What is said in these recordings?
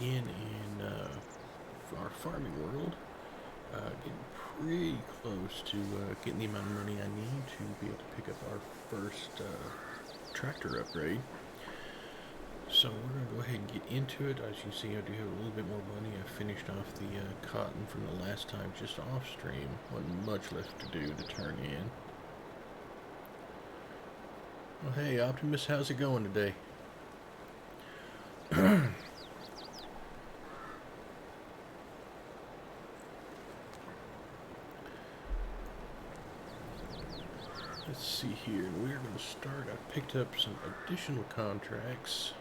again in our farming world. Getting pretty close to getting the amount of money I need to be able to pick up our first tractor upgrade. So we're going to go ahead and get into it. As you see, I do have a little bit more money. I finished off the cotton from the last time just off stream. Wasn't much left to do to turn in. Well, hey Optimus, how's it going today? Let's see here, we're going to start. I picked up some additional contracts.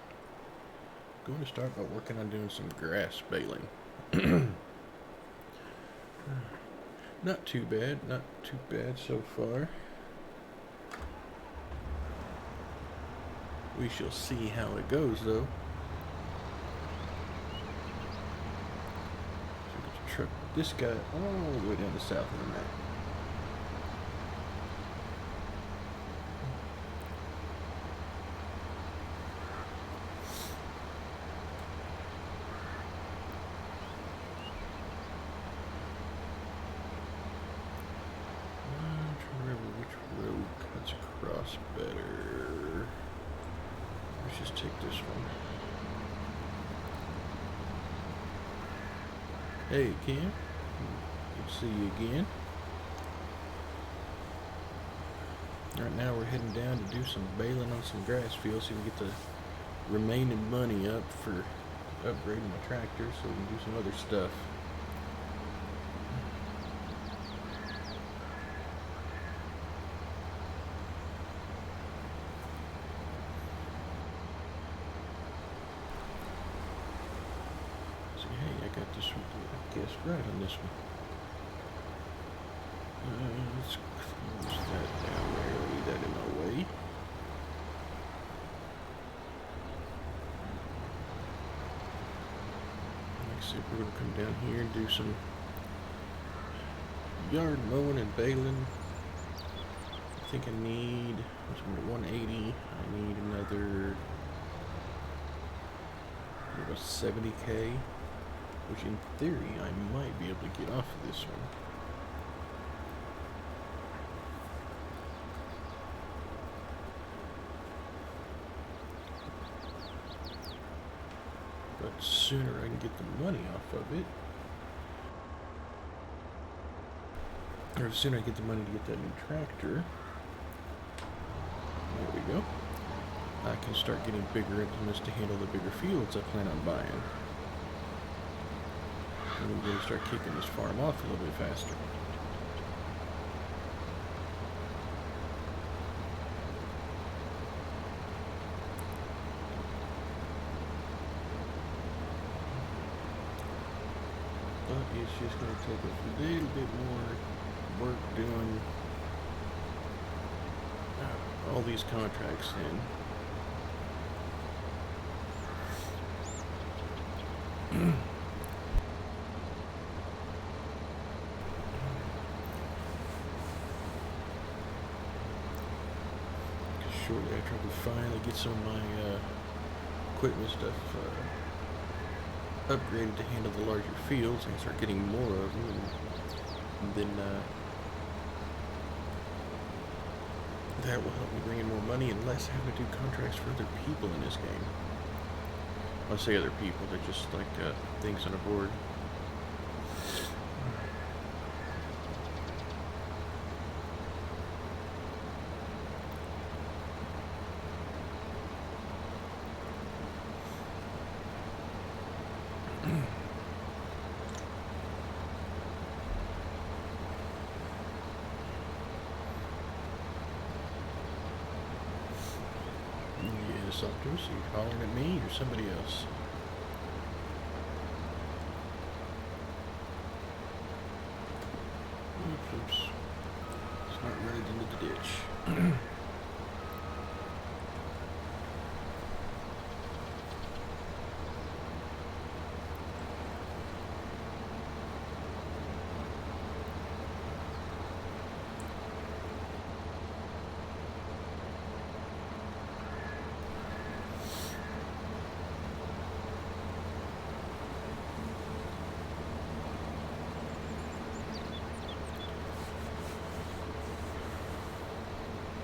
Going to start by working on doing some grass baling. Not too bad so far. We shall see how it goes though. So we get to truck this guy all the way down to south of the map. Better. Let's just take this one. Hey, Kim. Good to see you again. Right now we're heading down to do some baling on some grass fields so we can get the remaining money up for upgrading my tractor so we can do some other stuff. Right on this one. Let's close that down there, leave that in my way. Like I said, we're going to come down here and do some yard mowing and baling. I think I need, I'm at 180, I need another about 70K. Which in theory I might be able to get off of this one. But sooner I can get the money off of it, or the sooner I get the money to get that new tractor, there we go, I can start getting bigger implements to handle the bigger fields I plan on buying. And we're going to start kicking this farm off a little bit faster. But it's just going to take a little bit more work doing all these contracts in. Shortly after we finally get some of my equipment stuff upgraded to handle the larger fields and start getting more of them, and then that will help me bring in more money and less having to do contracts for other people in this game. When I say other people, they're just like things on a board. Optimus, are you hollering at me or somebody else? Oops. It's not running into the ditch.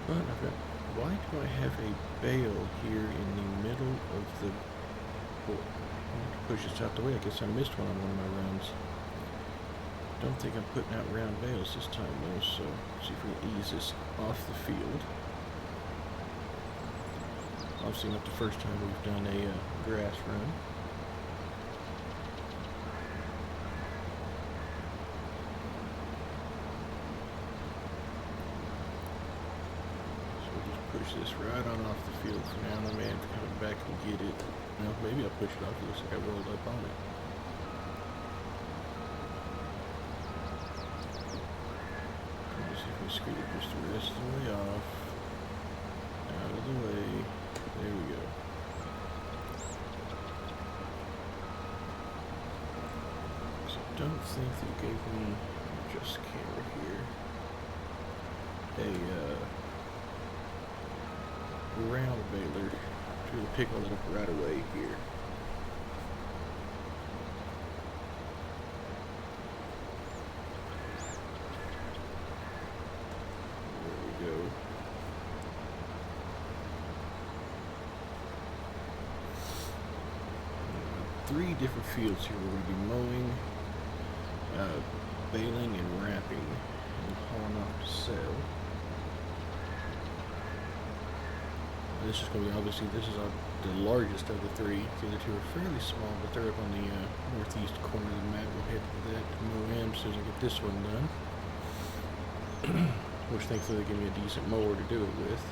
But I've got, why do I have a bale here in the middle of the board? I have to push this out the way. I guess I missed one on one of my runs. Don't think I'm putting out round bales this time though, so let's see if we can ease this off the field. Obviously not the first time we've done a grass run. So we'll just push this right on off the field for now. I may have to come back and get it. No, maybe I'll push it off. It looks like I rolled up on it. Let's see if we scoot it just the rest of the way off. Out of the way. There we go. So I don't think they gave me, just camera here, a round baler to pick all that up right away here. There we go. Three different fields here. We're going to be mowing, baling, and wrapping, and hauling off to sell. This is going to be, obviously, this is the largest of the three. The other two are fairly small, but they're up on the northeast corner of the map. We'll head to that to mow them as soon as I get this one done. Which thankfully they give me a decent mower to do it with.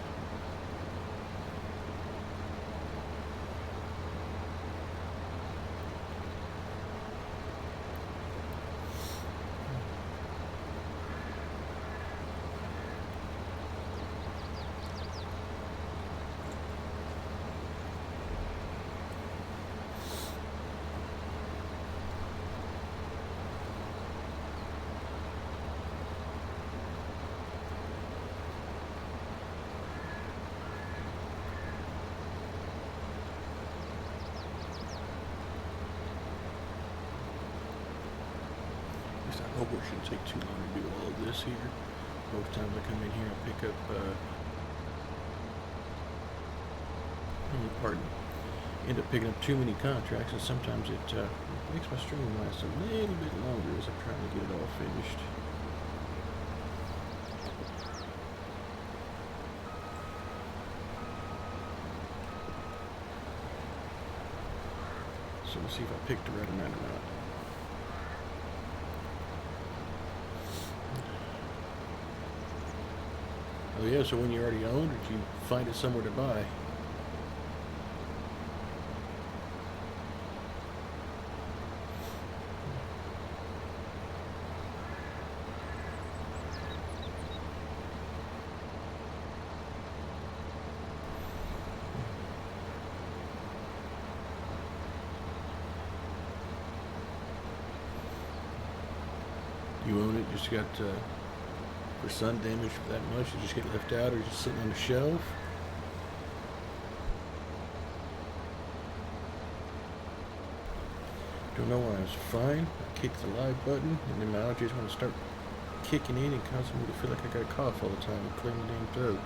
I hope it shouldn't take too long to do all of this here. Most times I come in here and pick up, end up picking up too many contracts, and sometimes it makes my stream last a little bit longer as I'm trying to get it all finished. So we'll see if I picked the right amount or not. Oh yeah, so when you already owned it, you find it somewhere to buy. You own it, just got for sun damage for that much, you just get left out or just sitting on the shelf. Don't know why I was fine. I kicked the live button and then my allergies want to start kicking in and causing me to feel like I got a cough all the time and clear my damn throat.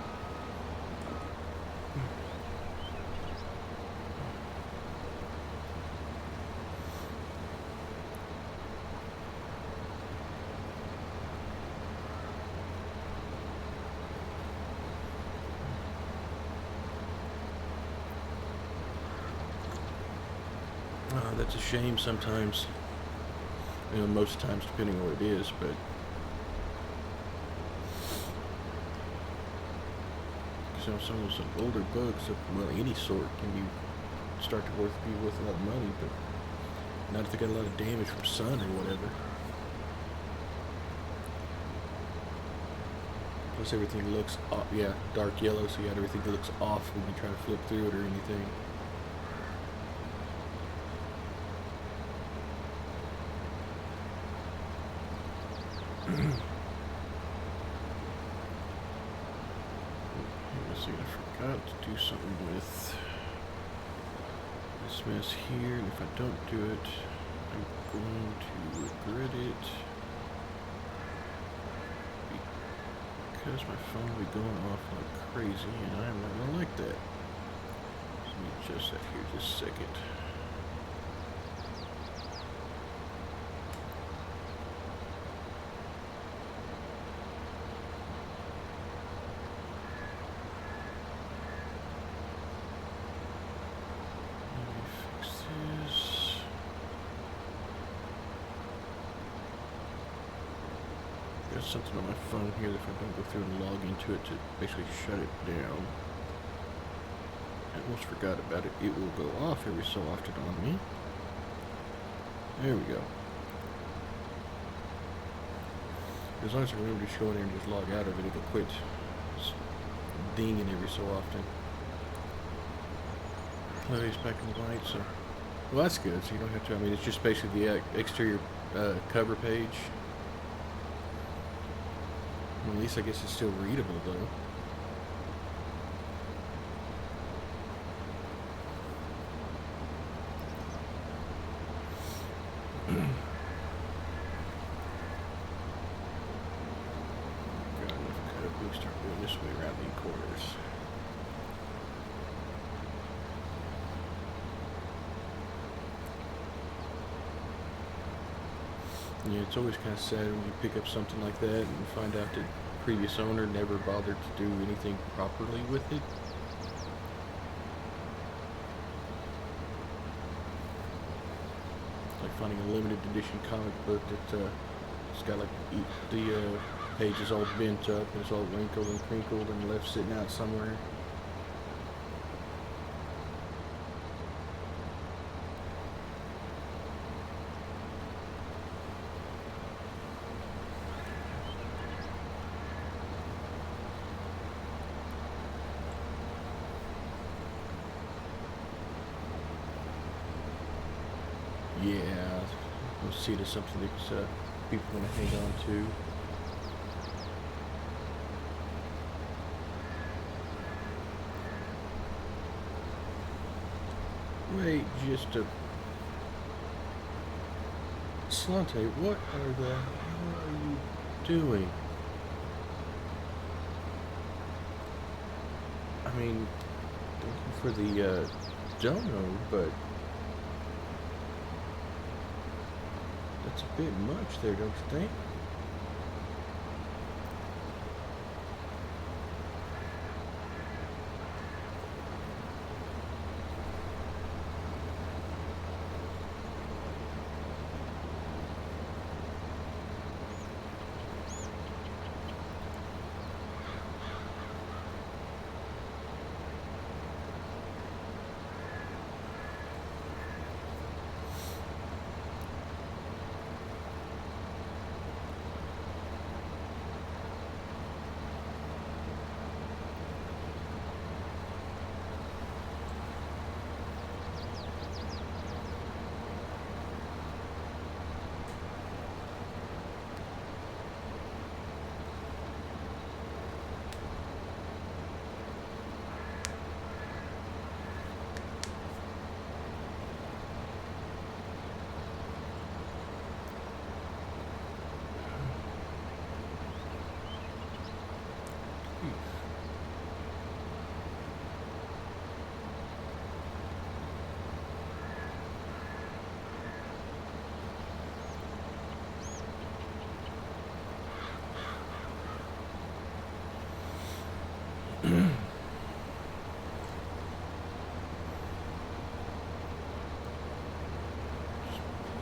That's a shame sometimes. You know, most times depending on what it is, but some of those older bugs of, well, any sort can be start to be worth a lot of money, but not if they got a lot of damage from sun or whatever. Plus everything looks off, yeah, dark yellow, so yeah, everything looks off when you try to flip through it or anything. Let's see, I forgot to do something with this mess here, and if I don't do it, I'm going to regret it because my phone will be going off like crazy, and I'm not gonna like that. Let me adjust that here just a second. Something on my phone here that if I don't go through and log into it to basically shut it down. I almost forgot about it. It will go off every so often on me. There we go. As long as I remember to just go in there and just log out of it, it'll quit dinging every so often. Play's back in white, so... Well, that's good, so you don't have to... I mean, it's just basically the exterior cover page. Well, at least I guess it's still readable, though. Got enough cut up. We'll start going this way around the corners. Yeah, it's always kind of sad when you pick up something like that and find out that the previous owner never bothered to do anything properly with it. It's like finding a limited edition comic book that it's got like the pages all bent up and it's all wrinkled and crinkled and left sitting out somewhere. Yeah, we'll see it as something that people want to hang on to. Wait, just a... Slante, what are the hell are you doing? I mean, thank you for the dono, but... That's a bit much there, don't you think?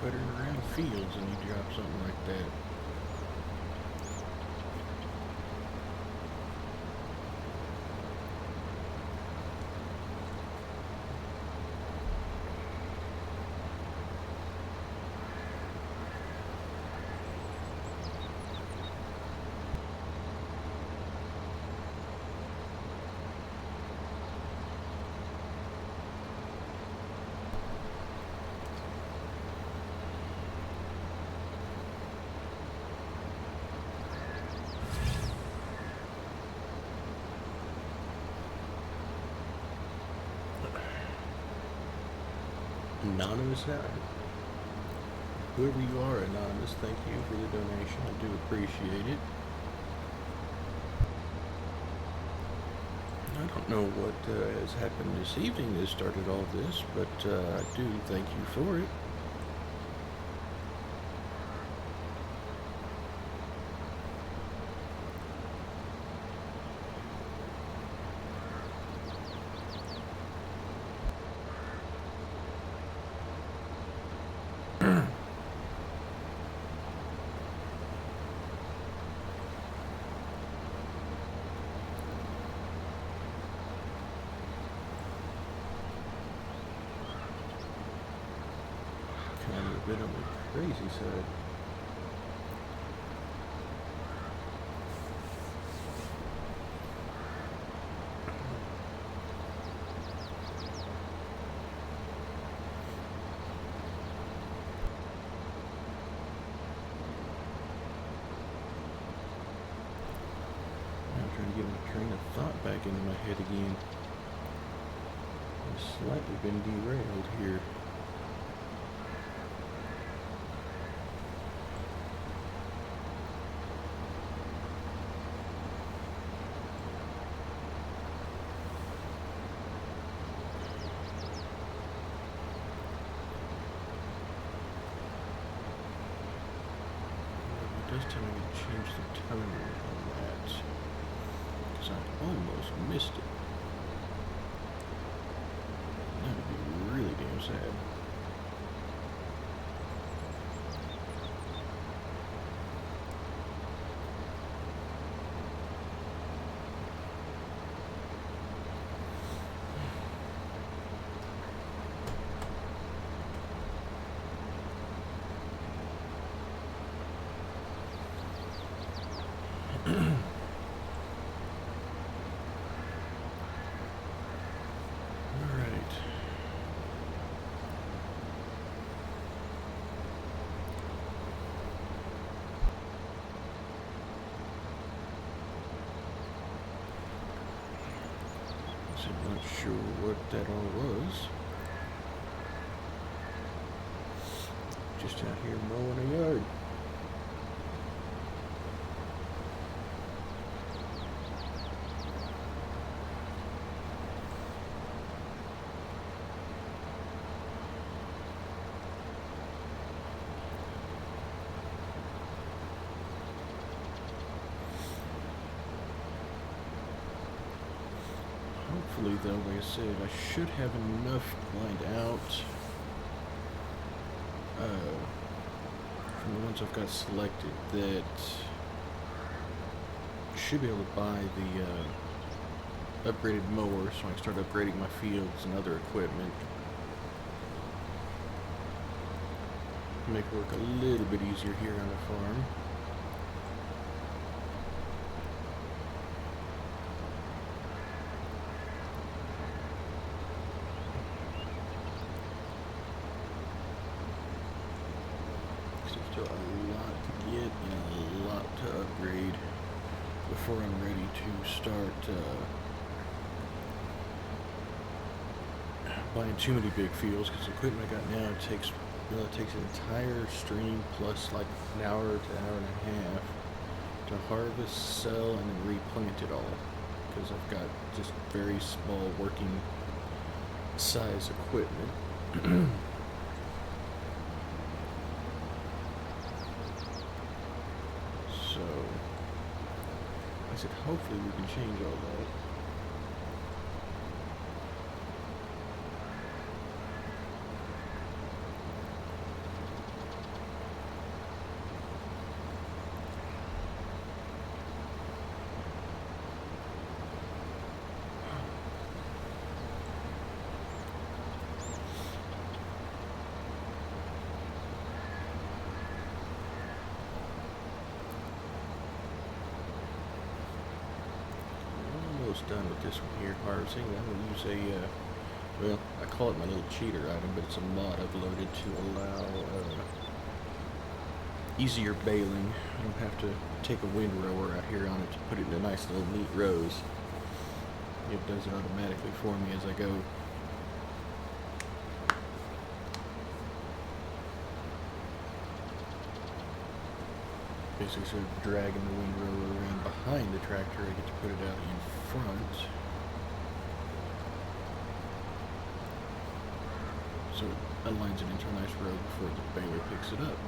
Puttering around fields and you drop something like that. Anonymous, whoever you are, Anonymous, thank you for the donation. I do appreciate it. don't know what has happened this evening that started all this, but I do thank you for it. Kind of a bit on the crazy side. I'm trying to get my train of thought back into my head again. I've slightly been derailed here. It does tell me to change the tone on that, because I almost missed it. That would be really damn sad. Alright. So I'm not sure what that all was. Just out here mowing a yard. Hopefully, though, like I said, I should have enough lined out from the ones I've got selected that I should be able to buy the upgraded mower so I can start upgrading my fields and other equipment. Make work a little bit easier here on the farm. Still a lot to get and a lot to upgrade before I'm ready to start buying too many big fields, because the equipment I got now takes an entire stream plus like an hour to an hour and a half to harvest, sell, and then replant it all, because I've got just very small working size equipment. So, I said, hopefully we can change all that. Done with this one here, harvesting. I'm going to use a, well, I call it my little cheater item, but it's a mod I've loaded to allow easier baling. I don't have to take a windrower out here on it to put it into nice little neat rows. It does it automatically for me as I go. Basically sort of dragging the windrower around behind the tractor. I get to put it out in front. aligns it into a nice row before the baler picks it up.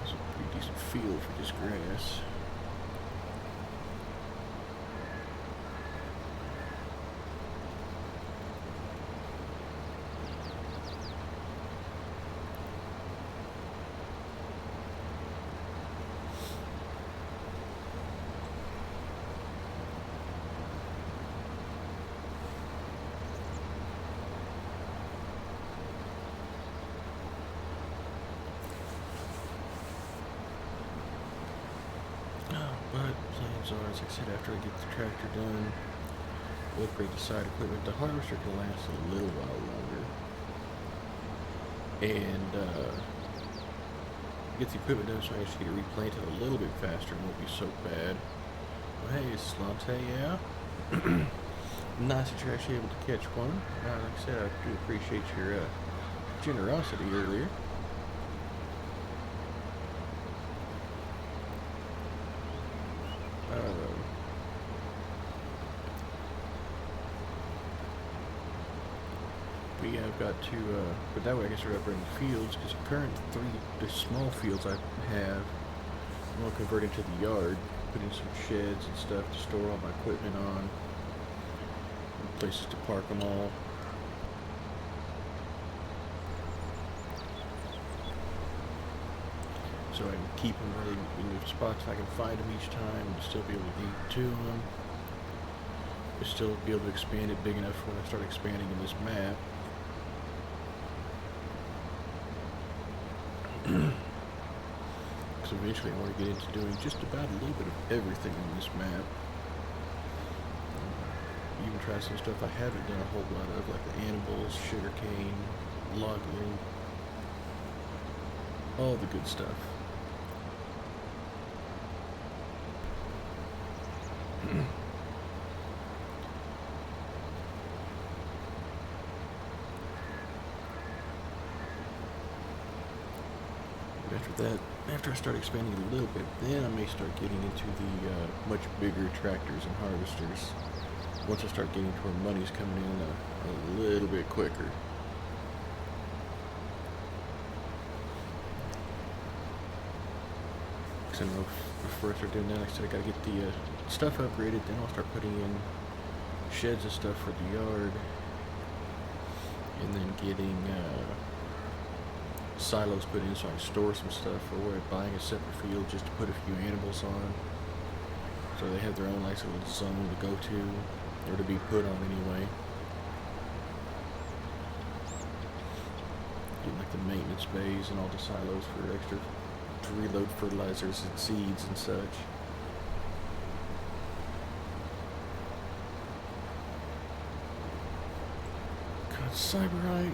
That's a pretty decent field for this grass. But plans are, as I said, after I get the tractor done, we'll upgrade the side equipment. The harvester can last a little while longer. And get the equipment done so I actually get it replanted a little bit faster and won't be so bad. Well, hey, Slante, yeah? Nice that you're actually able to catch one. Like I said, I do appreciate your generosity earlier. But yeah, I've got to, but that way I can start upgrading the fields, because the small fields I have, I'm going to convert into the yard, put in some sheds and stuff to store all my equipment on, places to park them all. So I can keep them really in the spots I can find them each time, and still be able to get to them. But still be able to expand it big enough when I start expanding in this map. Because eventually I want to get into doing just about a little bit of everything on this map. Even try some stuff I haven't done a whole lot of, like the animals, sugarcane, logging, all the good stuff. After I start expanding a little bit, then I may start getting into the much bigger tractors and harvesters. Once I start getting to where money's coming in a little bit quicker. Because I know before I start doing that, like I said, I gotta get the stuff upgraded, then I'll start putting in sheds and stuff for the yard. And then getting silos put in so I can store some stuff, or buying a separate field just to put a few animals on, so they have their own nice little zone to go to, or to be put on anyway. Getting like the maintenance bays and all the silos for extra to reload fertilizers and seeds and such. God, Cyberite.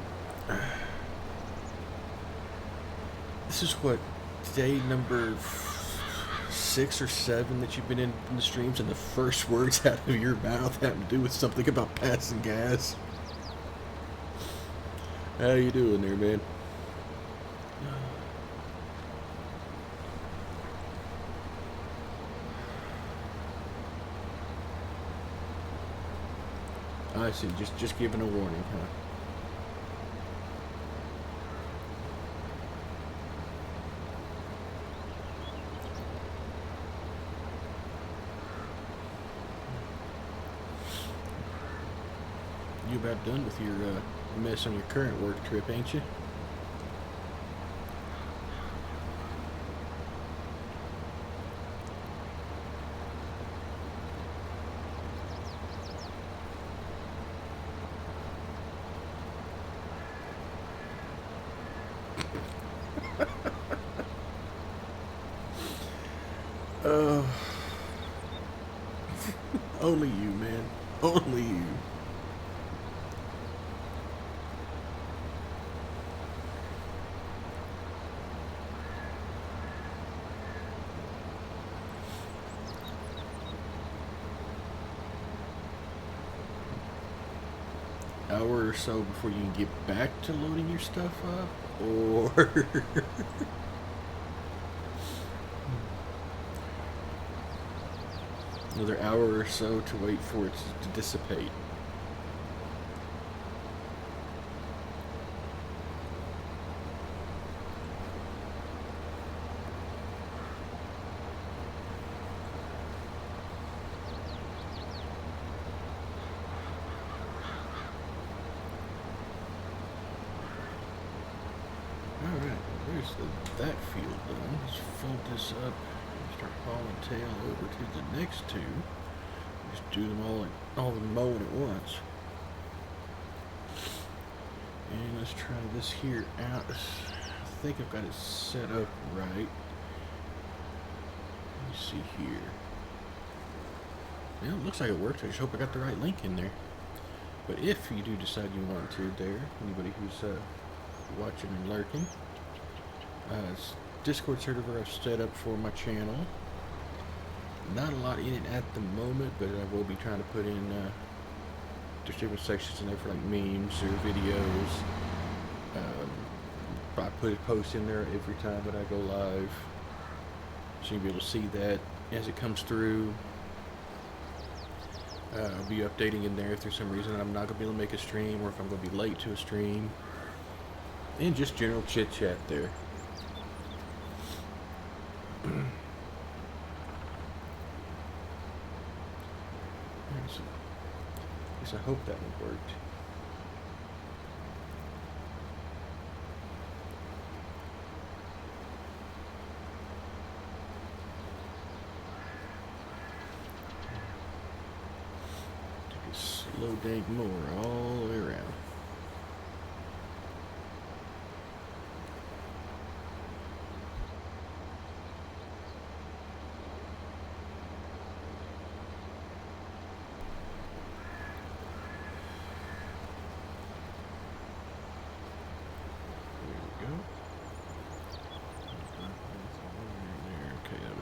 This is what, day number 6 or 7 that you've been in the streams, and the first words out of your mouth have to do with something about passing gas. How you doing there, man? I see, just giving a warning, huh? You about done with your mess on your current work trip, ain't you? Only you, man. Only you. hour or so before you can get back to loading your stuff up, or another hour or so to wait for it to dissipate. Alright, there's that field done. Let's fold this up and start hauling tail over to the next two. Just do them all the mowing at once. And let's try this here out. I think I've got it set up right. Let me see here. Yeah, it looks like it works. I just hope I got the right link in there. But if you do decide you want to there, anybody who's watching and lurking, Discord server I've set up for my channel. Not a lot in it at the moment, but I will be trying to put in there's different sections in there for like memes or videos. I put posts in there every time that I go live, so you'll be able to see that as it comes through. I'll be updating in there if there's some reason I'm not going to be able to make a stream, or if I'm going to be late to a stream. And just general chit chat there. So, I guess I hope that one worked. Take a slow dank mower all the way around.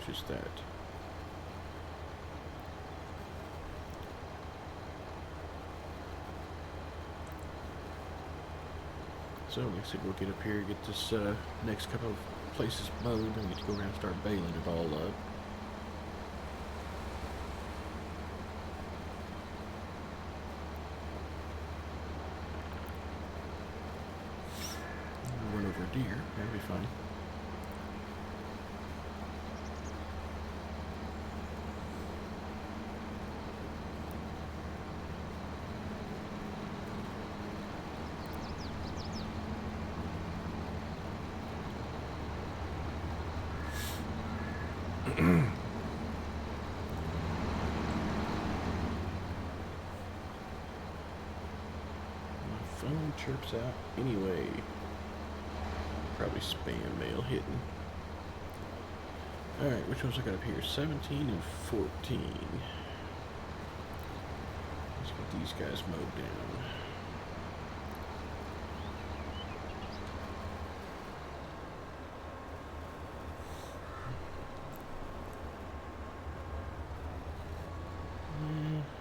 Just that. So like I said, we'll get up here, get this next couple of places mowed, and we get to go around and start baling it all up. Run over a deer, that'll be fun. Phone chirps out anyway. Probably spam mail hitting. Alright, which ones I got up here? 17 and 14. Let's get these guys mowed down.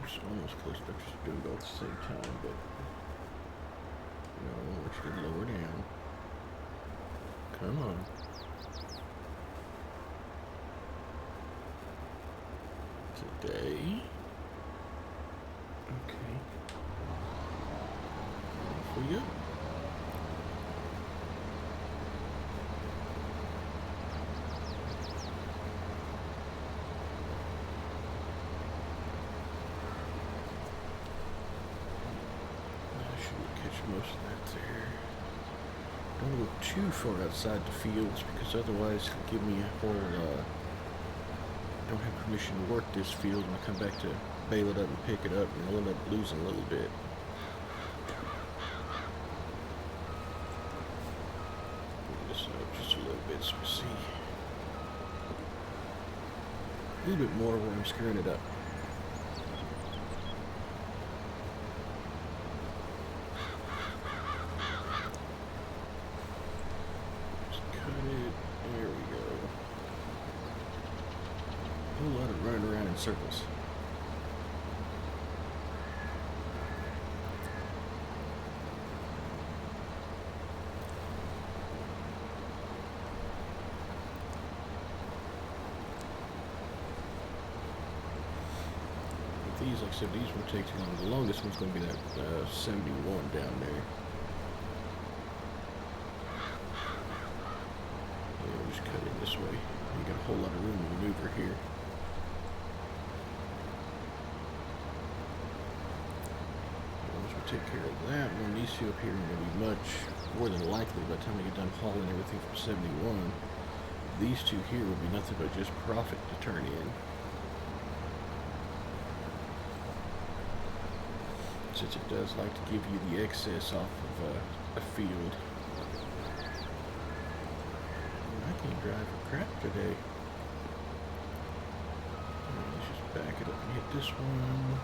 It's almost close enough to do it all at the same time, but no, I want you to lower down. Come on. Today. Okay. Off we go. Most of that there. Don't go too far outside the fields, because otherwise it'll give me a whole don't have permission to work this field when I come back to bale it up and pick it up, and I'll end up losing a little bit. Pull this up just a little bit so we see a little bit more where I'm screwing it up. Circles. these, like I said, these won't take too long. The longest one's going to be that 71 down there. Yeah, we'll just cut in this way. You got a whole lot of room to maneuver here. Once we take care of that one, these two up here are going to be much more than likely by the time we get done hauling everything from 71. These two here will be nothing but just profit to turn in. Since it does like to give you the excess off of a field. I can't drive for crap today. Let's just back it up and hit this one.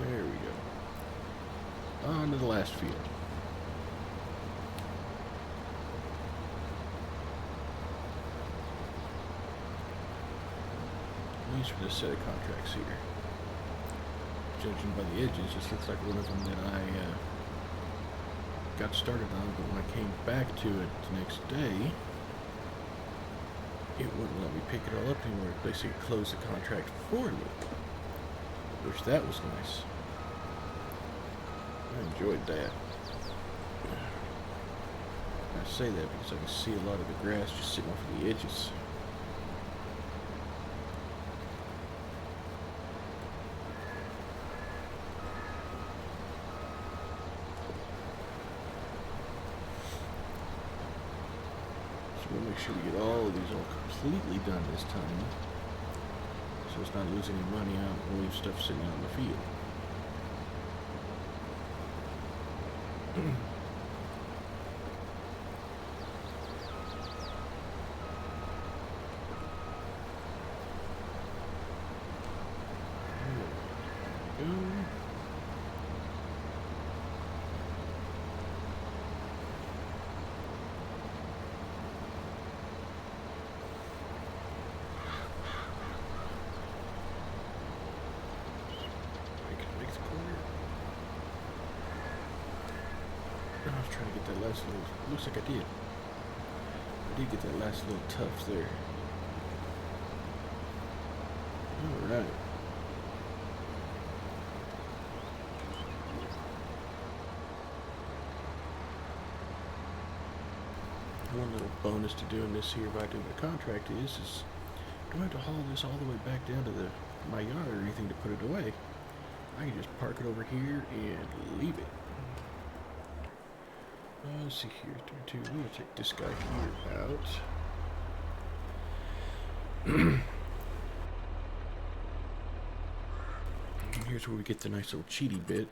There we go. On to the last field. At least for this set of contracts here. Judging by the edges, this looks like one of them that I got started on, but when I came back to it the next day, it wouldn't let me pick it all up anymore. It basically closed the contract for me, which that was nice. I enjoyed that. I say that because I can see a lot of the grass just sitting off of the edges. We'll make sure we get all of these all completely done this time, so it's not losing any money out when we have stuff sitting out in the field. There we go. I was trying to get that last little, looks like I did. I did get that last little tuft there. Alright. One little bonus to doing this here by doing a contract is I don't have to haul this all the way back down to my yard or anything to put it away. I can just park it over here and leave it. Let's see here, we're going to take this guy here out. And here's where we get the nice little cheaty bit.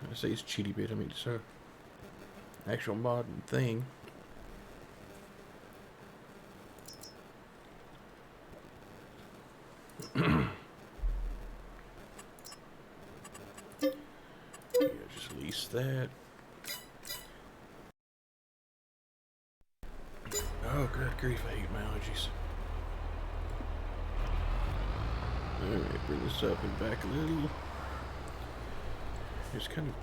When I say it's cheaty bit, I mean it's a actual modern thing. Yeah, just lease that. Oh, good grief, I hate my allergies. Alright, bring this up and back a little. It's kind of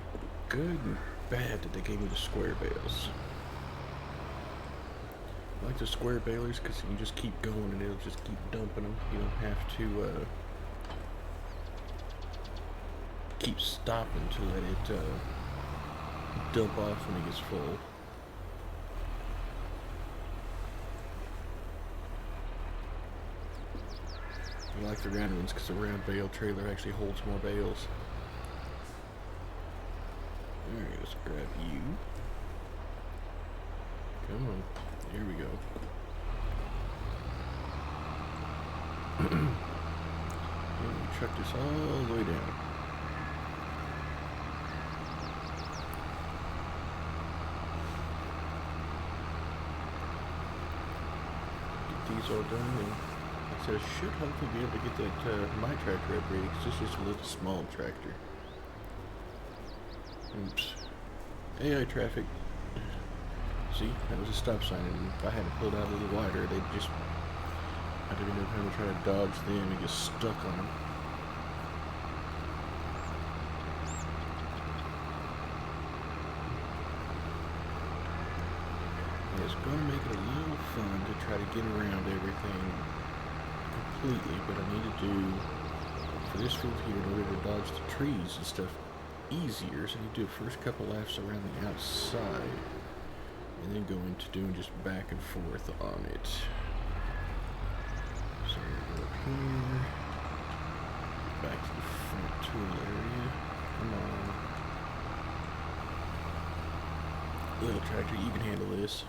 good and bad that they gave me the square bales. I like the square balers because you just keep going and it'll just keep dumping them. You don't have to keep stopping to let it dump off when it gets full. I like the round ones because the round bale trailer actually holds more bales. Alright, let's grab you. Come on. Here we go. And we truck this all the way down. Get these all done, and like I said, I should hopefully be able to get that my tractor upgraded because this is a little small tractor. Oops. AI traffic. See, that was a stop sign, and if I had pulled out a little wider, they'd just, I didn't know how to try to dodge them and get stuck on them. And it's going to make it a little fun to try to get around everything completely, but I need to do, for this field here, in order to dodge the trees and stuff easier, so I need to do the first couple laps around the outside, and then go into doing just back and forth on it. So we're going to go up here, back to the front tool area. Come on. Little tractor, you can handle this.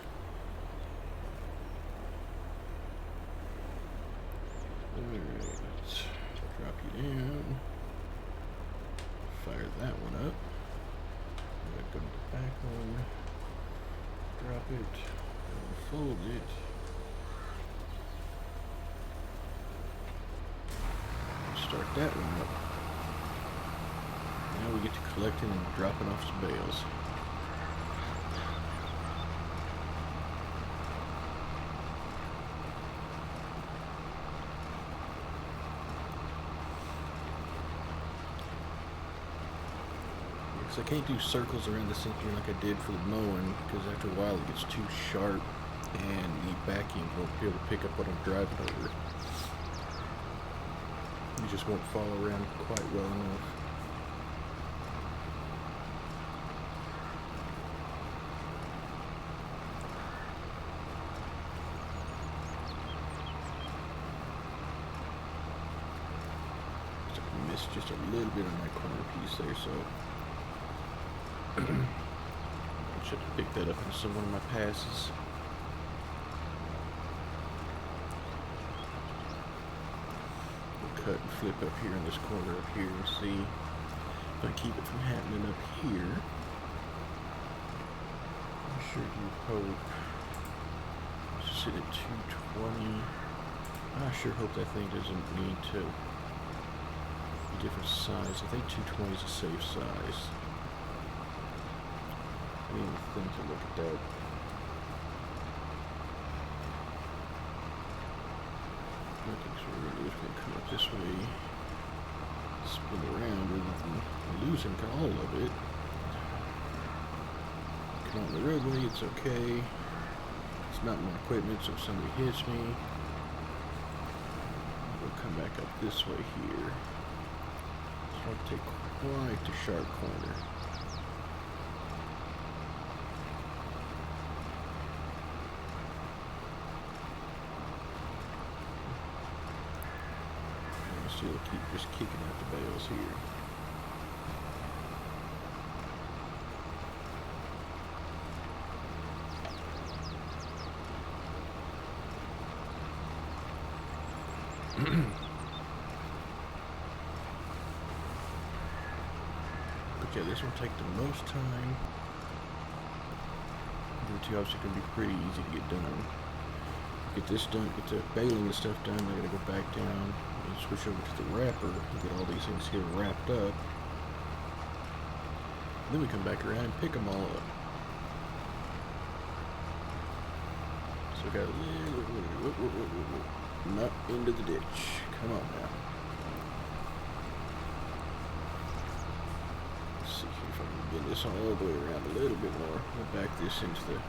Alright, drop you down. Fire that one up. I'm going to go to the back one. Drop it. Fold it. Start that one up. Now we get to collecting and dropping off some bales. I can't do circles around the center like I did for the mowing, because after a while it gets too sharp and the back end won't be able to pick up what I'm driving over. You just won't follow around quite well enough. I missed just a little bit on my corner piece there, so I should have picked that up in some one of my passes. We'll cut and flip up here in this corner up here and see if I keep it from happening up here. I sure do hope. Let's sit at 220. I sure hope that thing doesn't need to be different size. I think 220 is a safe size. I didn't even think to look at that. I think so we're going to come up this way, spin around rather than losing all of it. Come on the roadway, it's okay. It's not my equipment, so if somebody hits me, we'll come back up this way here. So I'll take quite a sharp corner. Still keep just kicking out the bales here. But yeah, this will take the most time. The two obviously going to be pretty easy to get done. Get this done, get the baling and stuff done. I gotta go back down and switch over to the wrapper and get all these things here wrapped up. Then we come back around and pick them all up. So we got a little, not into the ditch. Come on now. Let's see if I can get this all the way around a little bit more. We'll back this into the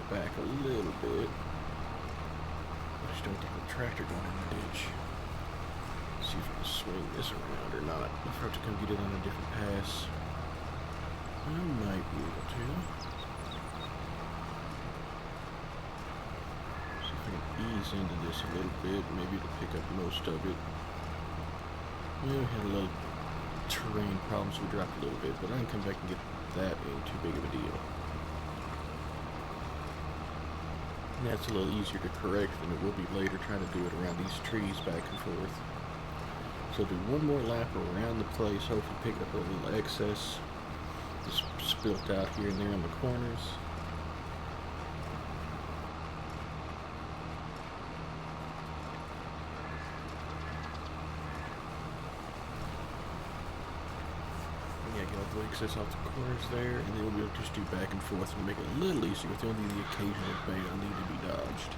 back a little bit. I just don't think the tractor going in the ditch. See if I can swing this around or not. If I have to come get it on a different pass, I might be able to. See if I can ease into this a little bit. Maybe it'll pick up most of it. Yeah, we had a little terrain problems. We dropped a little bit, but I can come back and get that ain't too big of a deal. That's a little easier to correct than it will be later trying to do it around these trees back and forth. So do one more lap around the place, hopefully pick up a little excess just spilt out here and there in the corners. Yeah, get all the excess off the corners there, and then we'll be able to just do back and forth and make it a little easier with only the occasional bale need to be dodged.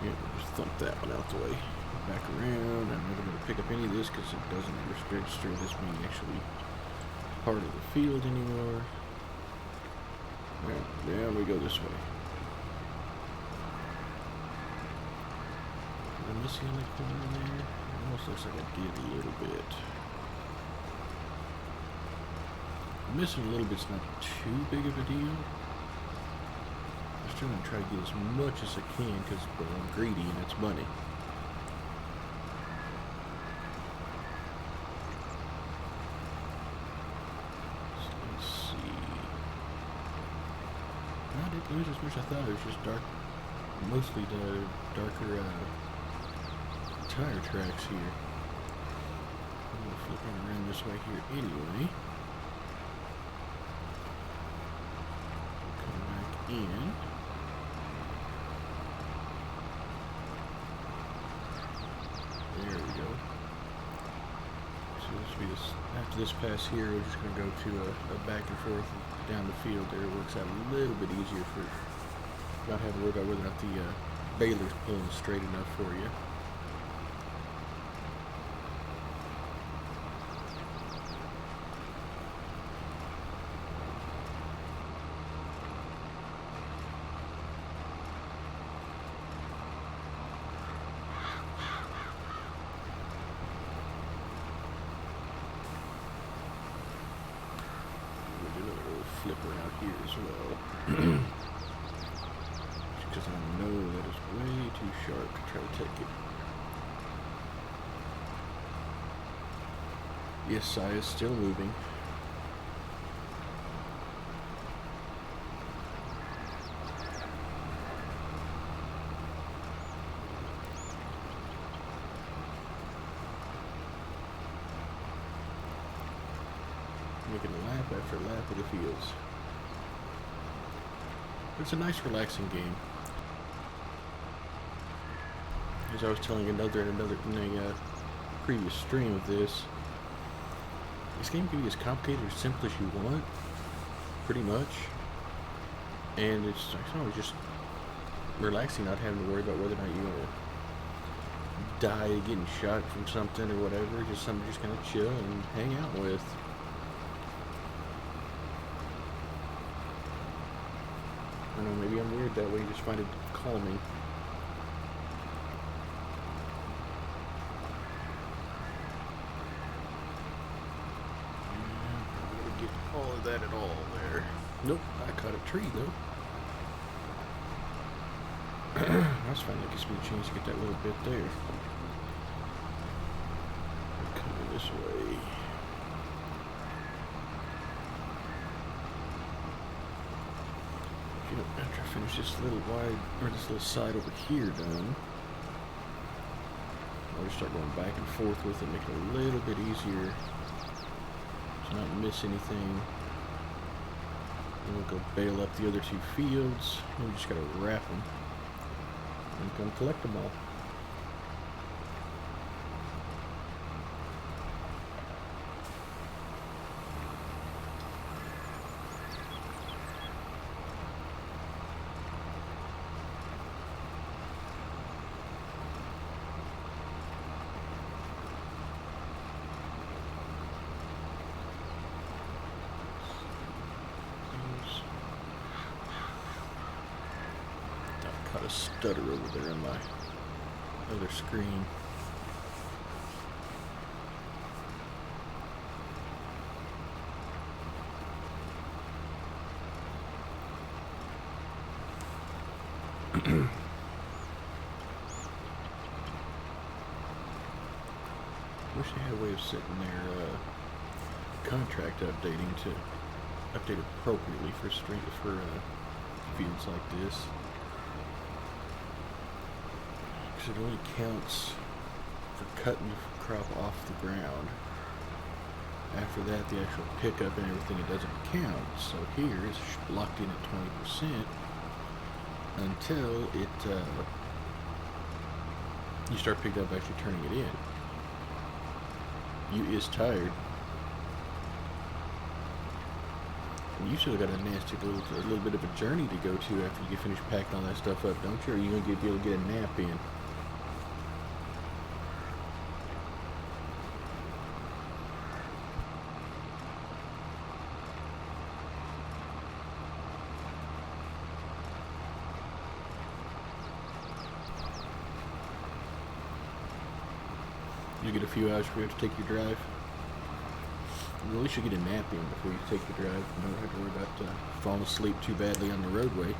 Yeah, we'll just thump that one out the way. Back around. I'm not going to pick up any of this because it doesn't register this being actually part of the field anymore. Right, down we go this way. Am I missing on the corner there? It almost looks like I did a little bit. Missing a little bit's not too big of a deal. I'm still going to try to get as much as I can because I'm greedy and it's money. It was as much as I thought. It was just dark, mostly the darker tire tracks here. I'm gonna flip around this way here anyway. Come back in. There we go. So this will be this. After this pass here, we're just gonna go to a back and forth down the field there. It works out a little bit easier for not having to worry about whether or not the baler's pulling straight enough for you. Flip around here as well. Because I know that is way too sharp to try to take it. Yes, Sai is still moving. Making lap after lap of the fields. It's a nice, relaxing game. As I was telling in a previous stream of this game can be as complicated or simple as you want, pretty much. And it's always just relaxing, not having to worry about whether or not you're gonna die getting shot from something or whatever. Just something just kind of chill and hang out with. I don't know, maybe I'm weird that way, you just find it calming. I'm gonna get all of that at all there. Nope, I caught a tree though. That's fine, that gives me a chance to get that little bit there. Coming this way. After I finish this little wide, or this little side over here done, I'll just start going back and forth with it, make it a little bit easier to not miss anything. Then we'll go bail up the other two fields, and we just gotta wrap them and come collect them all. Caught a stutter over there on my other screen. Wish they had a way of setting their contract updating to update appropriately for fields like this. It only counts for cutting the crop off the ground. After that, the actual pickup and everything, it doesn't count. So here it's locked in at 20% until you start picking up actually turning it in. You is tired. You still got a little bit of a journey to go to after you finish packing all that stuff up, don't you? Or are you gonna be able to get a nap in? You get a few hours before you have to take your drive. Well, at least you get a nap in before you take the drive. You don't have to worry about falling asleep too badly on the roadway.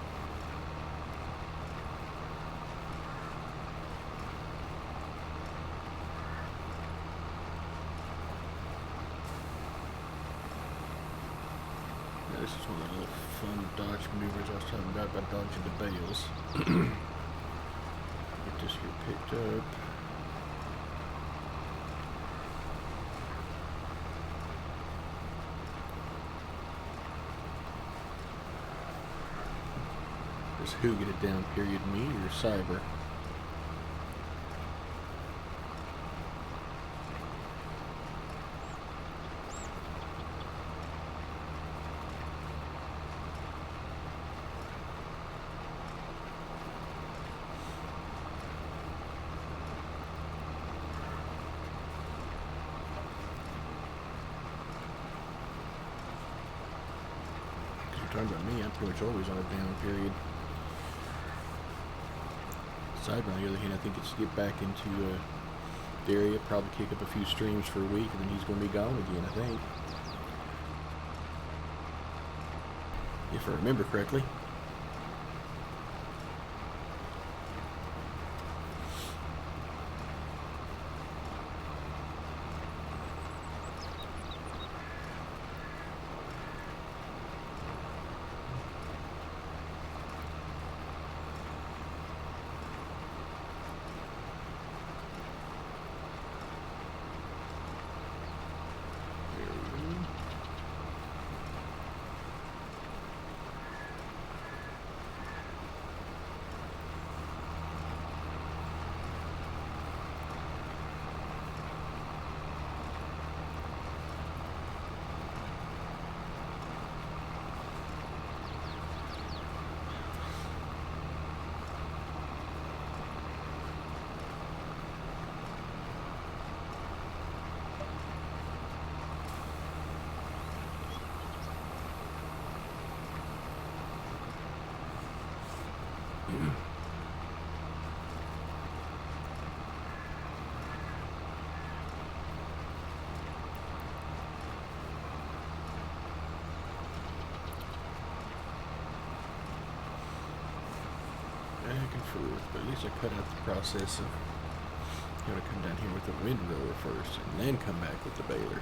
Now, this is one of the little fun dodge maneuvers I was talking about dodging the bales. Get this here picked up. Who get it down, period, me or Cyber? Because you're talking about me, I'm pretty much always on a down period. Cyber, on the other hand, I think it's to get back into the area, probably kick up a few streams for a week, and then he's going to be gone again, I think. If I remember correctly. Back and forth, but at least I cut out the process of having to come down here with the windrower first and then come back with the baler.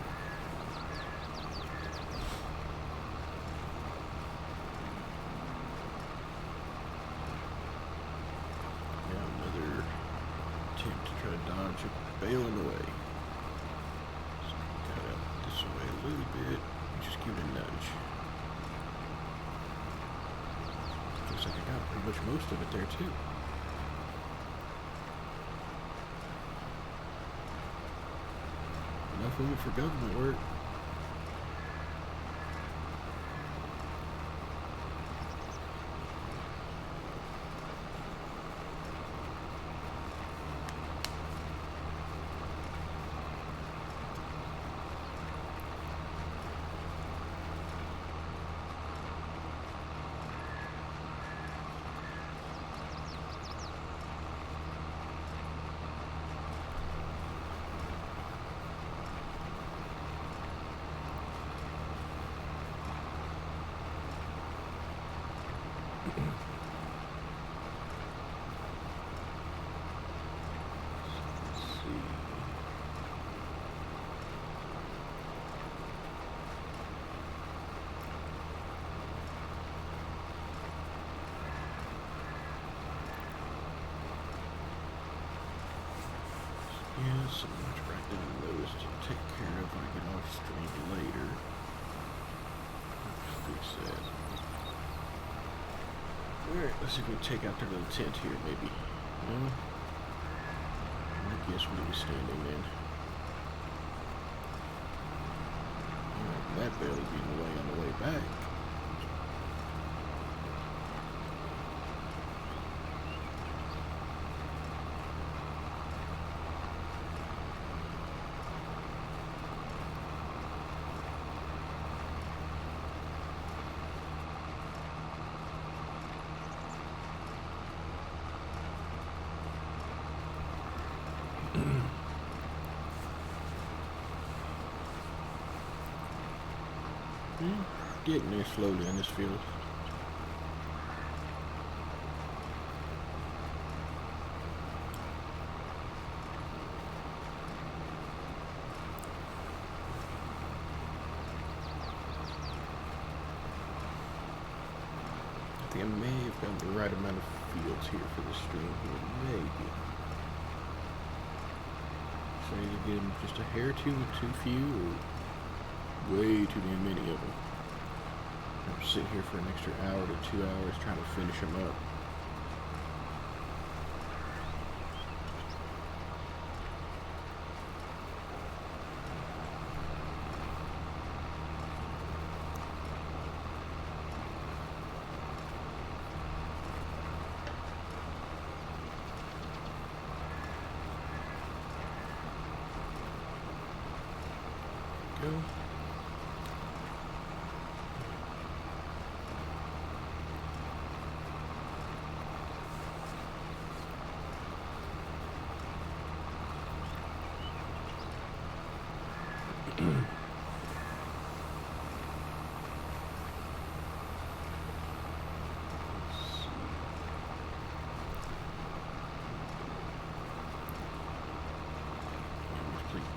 Now another attempt to try to dodge a baling away. So cut out this way a little bit and just give it a nudge. Looks like I got pretty much most of it there too. Enough of it for government work. Yeah, so much right down those to take care of when I get off stream later. Let's fix that. Alright, let's see if we can take out their little tent here, maybe. No? I guess we'll be standing then. Alright, that barely be in the way on the way back. Getting there slowly in this field. I think I may have gotten the right amount of fields here for the stream here, maybe. So either get them just a hair too few, or way too many of them. I'm sitting here for an extra hour to 2 hours trying to finish them up. Go.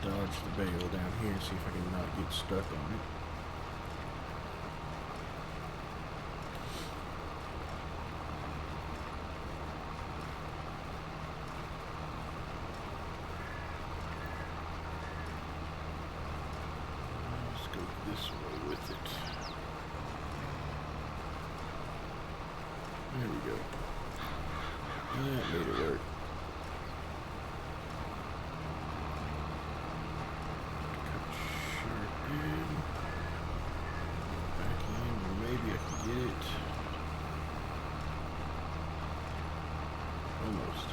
Dodge the bale down here and see if I can not get stuck on it. Let's go this way with it. There we go. That made it work. Back in, maybe I can get it. Almost.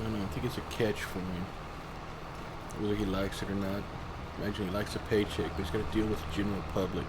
I think it's a catch for him. Whether he likes it or not. Imagine he likes a paycheck, but he's got to deal with the general public.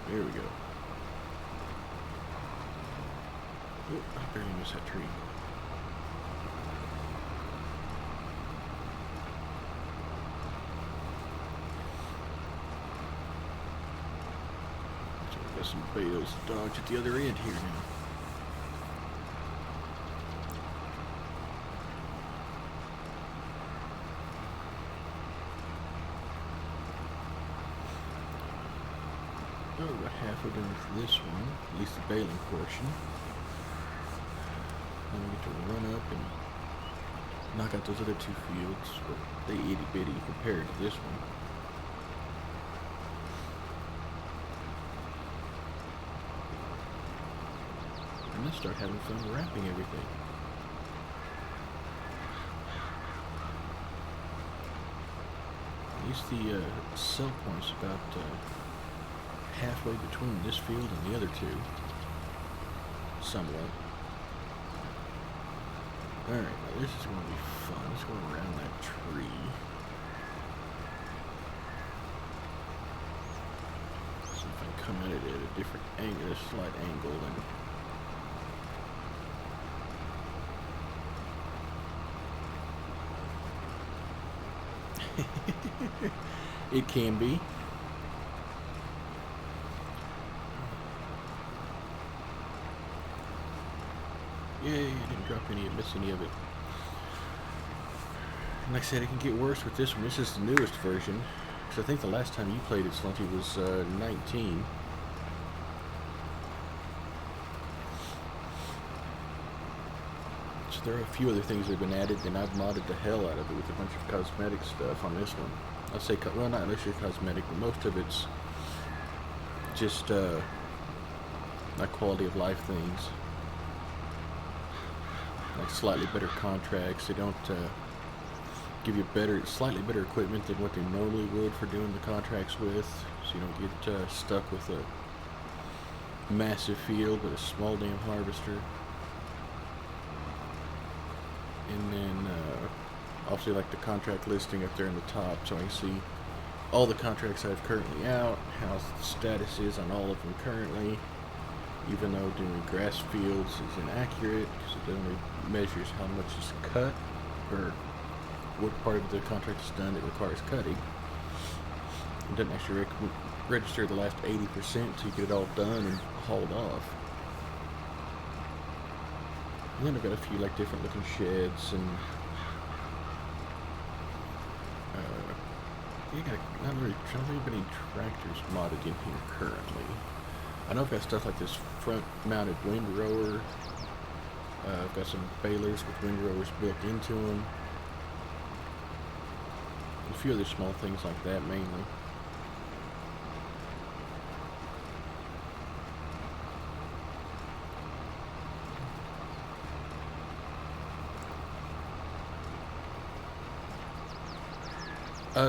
There we go. Oh, I barely missed that tree. So I've got some bales to dodge at the other end here now. Oh, about halfway done with this one, at least the baling portion. Then we get to run up and knock out those other two fields, but they itty bitty compared to this one. I'll start having fun wrapping everything. At least the sell point's about halfway between this field and the other two. Somewhat. Alright, now this is going to be fun. Let's go around that tree. See if I can come at it at a different angle, a slight angle, and it can be. Yay, I didn't drop any, miss any of it. And like I said, it can get worse with this one. This is the newest version. Because I think the last time you played it, Slunty, was 19. So there are a few other things that have been added, and I've modded the hell out of it with a bunch of cosmetic stuff on this one. I'll say, well, not necessarily cosmetic, but most of it's just like quality of life things. Like slightly better contracts. They don't give you slightly better equipment than what they normally would for doing the contracts with, so you don't get stuck with a massive field but a small damn harvester. And then obviously like the contract listing up there in the top, so I can see all the contracts I have currently out, how the status is on all of them currently. Even though doing grass fields is inaccurate because it only measures how much is cut or what part of the contract is done that requires cutting. It doesn't actually register the last 80% so you get it all done and hauled off. And then I've got a few like different looking sheds and I don't think I've any tractors modded in here currently. I know I've got stuff like this front-mounted windrower. I've got some balers with windrowers built into them. A few other small things like that, mainly.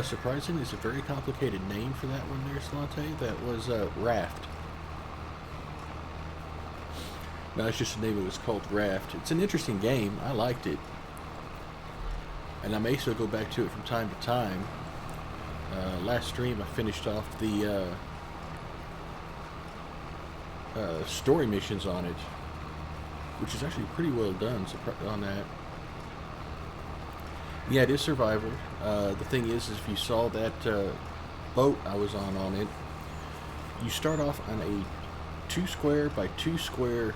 Surprisingly, it's a very complicated name for that one there, Slante. That was Raft. No, it's just the name it was called Raft. It's an interesting game. I liked it. And I may still go back to it from time to time. Last stream I finished off the story missions on it, which is actually pretty well done on that. Yeah, it is survival. The thing is if you saw that boat I was on it, you start off on a 2 square by 2 square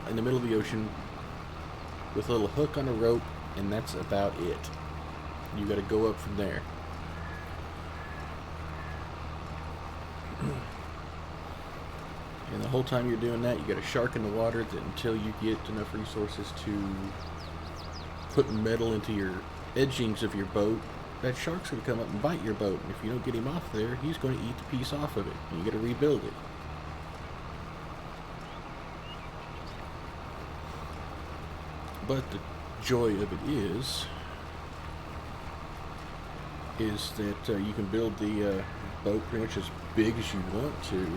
in the middle of the ocean with a little hook on a rope, and that's about it. You got to go up from there. And the whole time you're doing that, you got a shark in the water that until you get enough resources to put metal into your edgings of your boat, that shark's going to come up and bite your boat. And if you don't get him off there, he's going to eat the piece off of it. And you got to rebuild it. But the joy of it is that you can build the boat pretty much as big as you want to.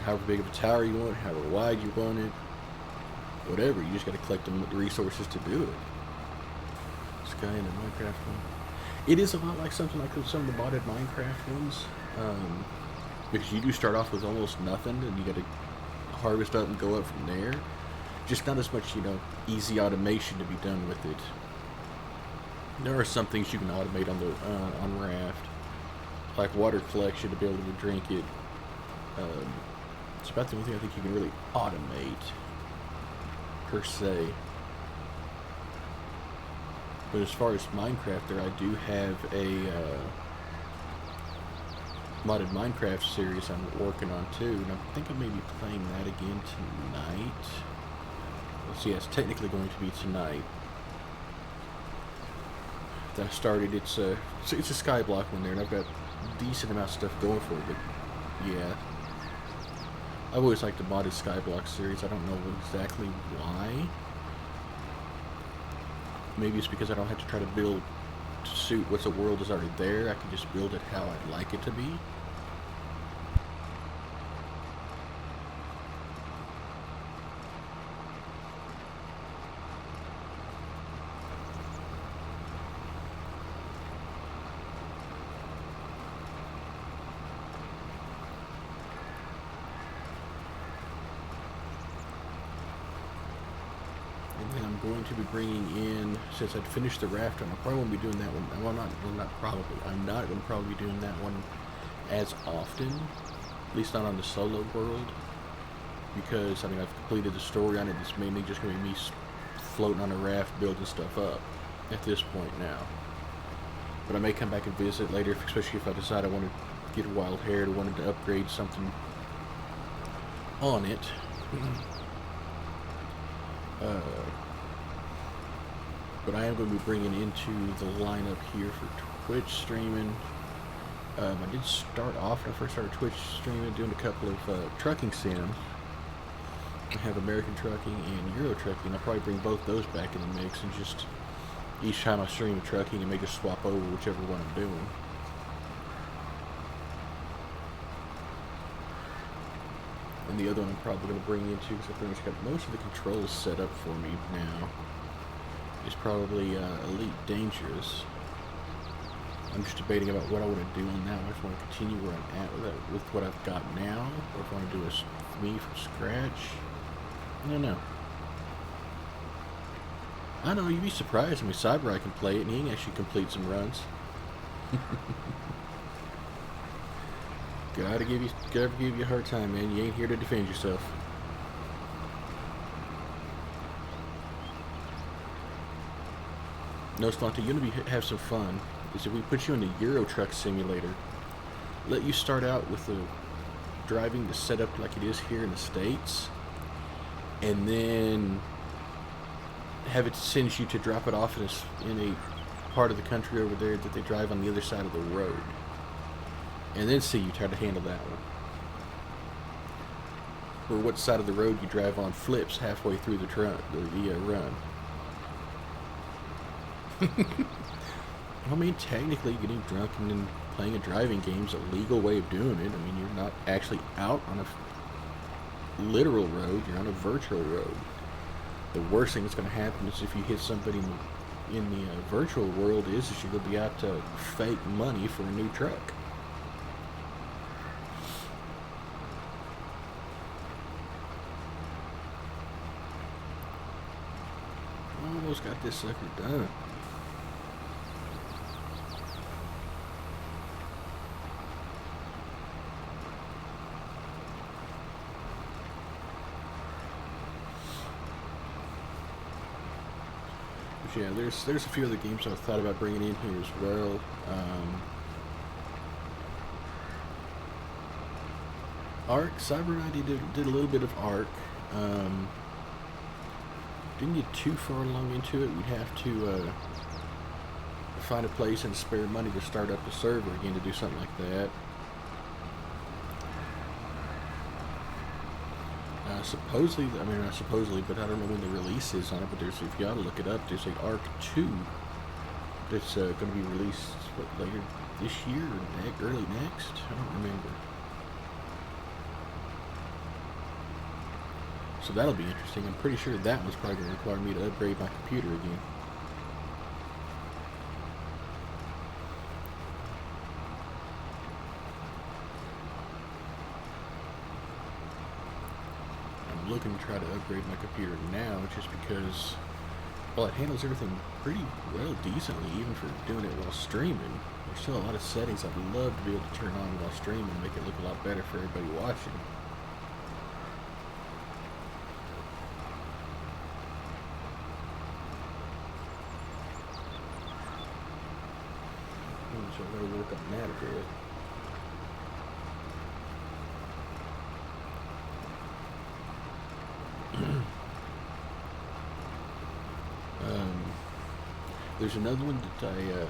However big of a tower you want, however wide you want it, whatever. You just got to collect the resources to do it. Sky in a Minecraft one. It is a lot like something like some of the modded Minecraft ones. Because you do start off with almost nothing, and you got to harvest up and go up from there. Just not as much, easy automation to be done with it. There are some things you can automate on the on Raft, like water collection to be able to drink it. It's about the only thing I think you can really automate, per se. But as far as Minecraft, I do have a modded Minecraft series I'm working on too, and I think I may be playing that again tonight. Let's see, it's technically going to be tonight. That I started. It's a Skyblock one there, and I've got decent amount of stuff going for it, but yeah. I've always liked the modded Skyblock series. I don't know exactly why. Maybe it's because I don't have to try to build to suit what's a world is already there. I can just build it how I'd like it to be. Going to be bringing in, since I'd finished the raft one, I probably won't be doing that one. Well, not probably. I'm not going to probably be doing that one as often, at least not on the solo world, because I mean I've completed the story on it. It's mainly just going to be me floating on a raft, building stuff up at this point now. But I may come back and visit later, especially if I decide I want to get a wild hare or wanted to upgrade something on it. But I am going to be bringing into the lineup here for Twitch streaming. I did start off when I first started Twitch streaming doing a couple of trucking sims. I have American Trucking and Euro Trucking. I'll probably bring both those back in the mix and just each time I stream trucking and may just swap over whichever one I'm doing. And the other one I'm probably going to bring into, because I pretty much got most of the controls set up for me now, is probably Elite Dangerous. I'm just debating about what I want to do on that one. If I want to continue where I'm at with what I've got now, or if I want to do a me from scratch. I don't know. I know, you'd be surprised. I mean, Cyber can play it, and he can actually complete some runs. Gotta give you a hard time, man. You ain't here to defend yourself. No, Slanty, you're gonna have some fun. Is if we put you in the Euro Truck Simulator, let you start out with the driving the setup like it is here in the States, and then have it send you to drop it off in a part of the country over there that they drive on the other side of the road, and then see you try to handle that one. Or what side of the road you drive on flips halfway through the run. I mean, technically, getting drunk and then playing a driving game is a legal way of doing it. I mean, you're not actually out on a literal road, you're on a virtual road. The worst thing that's going to happen is if you hit somebody in the virtual world is you're going to be out to fake money for a new truck. Almost got this sucker done. Yeah, there's a few other games I've thought about bringing in here as well. Ark, Cyber and I did a little bit of Ark. Didn't get too far along into it. We'd have to find a place and spare money to start up the server again to do something like that. Supposedly, I mean not supposedly, but I don't know when the release is on it, but if you ought to look it up, there's like Ark 2 that's going to be released, what, later this year or early next? I don't remember. So that'll be interesting. I'm pretty sure that one's probably going to require me to upgrade my computer again. Looking to try to upgrade my computer now just because, well, it handles everything pretty well decently, even for doing it while streaming. There's still a lot of settings I'd love to be able to turn on while streaming and make it look a lot better for everybody watching. So I'm going to work on that a bit. There's another one that I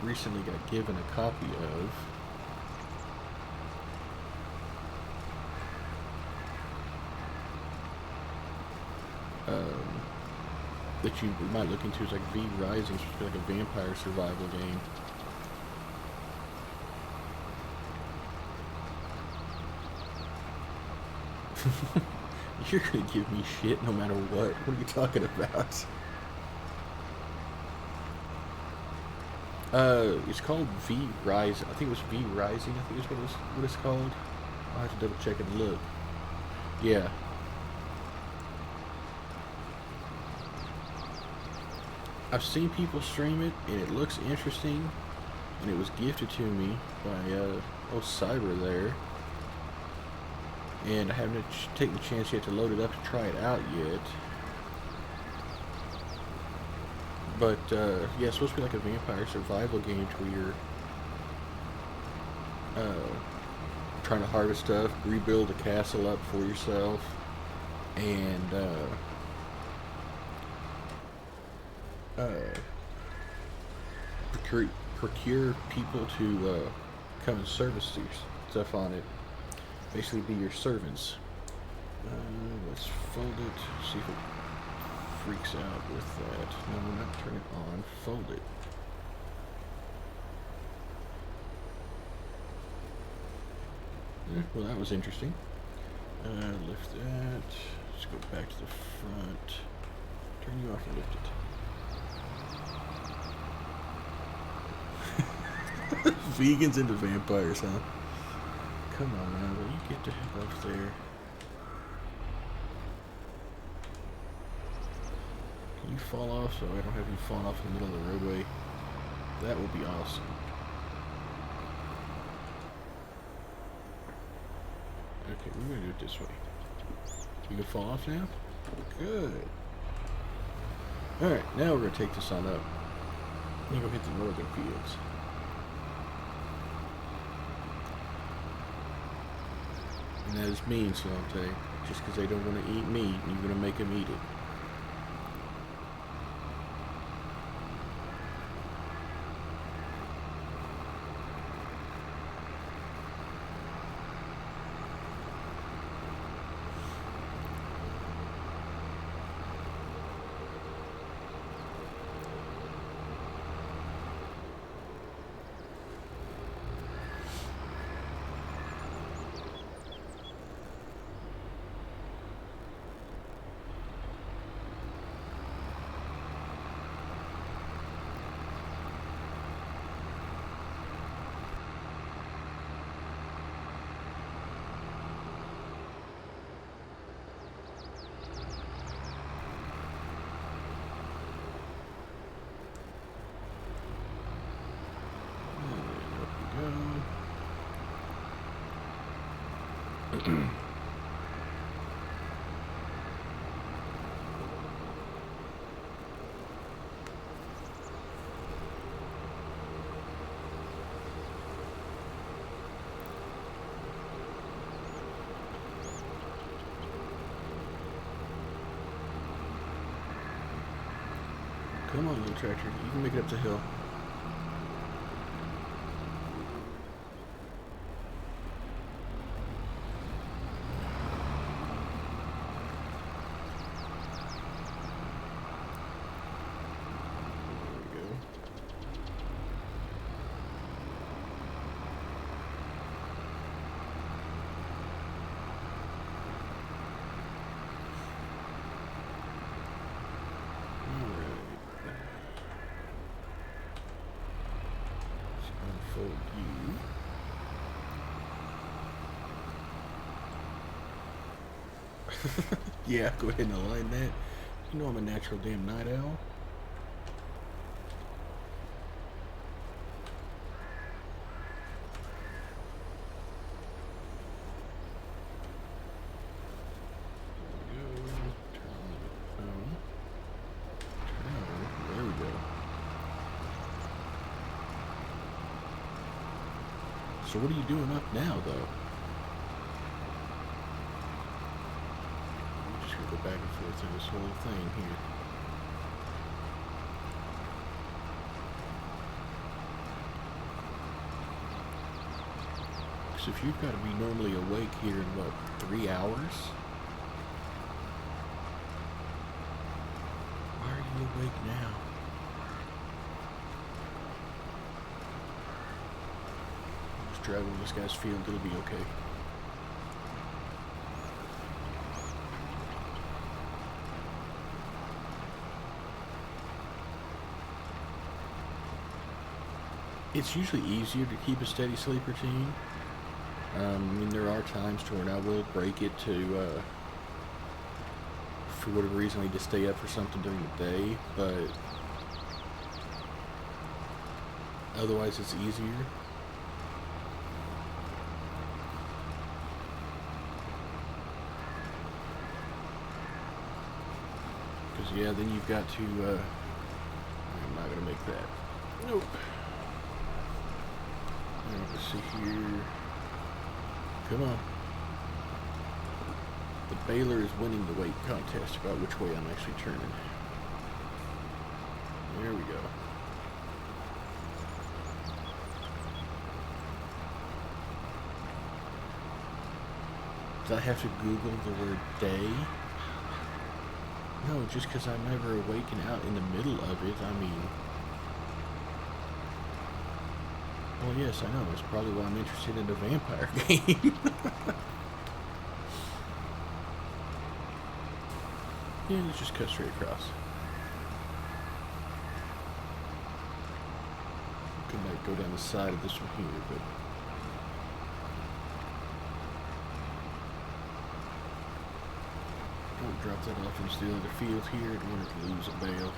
recently got given a copy of. um, that you might look into is like V Rising, which is like a vampire survival game. You're gonna give me shit no matter what. What are you talking about? It's called V Rise. I think it was V Rising. I think is what it's called. I'll have to double check and look. Yeah. I've seen people stream it, and it looks interesting. And it was gifted to me by old Cyber there. And I haven't taken the chance yet to load it up to try it out yet. But yeah, it's supposed to be like a vampire survival game to where you're trying to harvest stuff, rebuild a castle up for yourself, and procure people to come and service your stuff on it. Basically, be your servants. Let's fold it. See if it freaks out with that. No, not turn it on. Fold it. Well, that was interesting. Lift that. Let's go back to the front. Turn you off and lift it. Vegans into vampires, huh? Come on now, will you get the heck up there? Can you fall off so I don't have you fall off in the middle of the roadway? That would be awesome. Okay, we're gonna do it this way. You can fall off now? Good. Alright, now we're gonna take this on up. I'm gonna go hit the northern fields. And that is mean, Salante. Just because they don't want to eat meat, you're going to make them eat it. Come on, little tractor. You can make it up the hill. Yeah, go ahead and align that. You know I'm a natural damn night owl. There we go. So what are you doing up now, though? Go back and forth through this whole thing here. Because if you've got to be normally awake here in what, 3 hours? awake now. Just driving this guy's field, it'll be okay. It's usually easier to keep a steady sleep routine. I mean, there are times to where I will break it to, for whatever reason, I need to stay up for something during the day, but otherwise it's easier. Because, yeah, then you've got to, I'm not going to make that. Nope. Alright, let's see here. Come on. The Baylor is winning the weight contest about which way I'm actually turning. There we go. Did I have to Google the word day? No, just because I'm never awake and out in the middle of it, I mean... Well, yes, I know. That's probably why I'm interested in a vampire game. Yeah, let's just cut straight across. Could might go down the side of this one here, but... Don't drop that off into the other field here. I don't want it to lose a bale.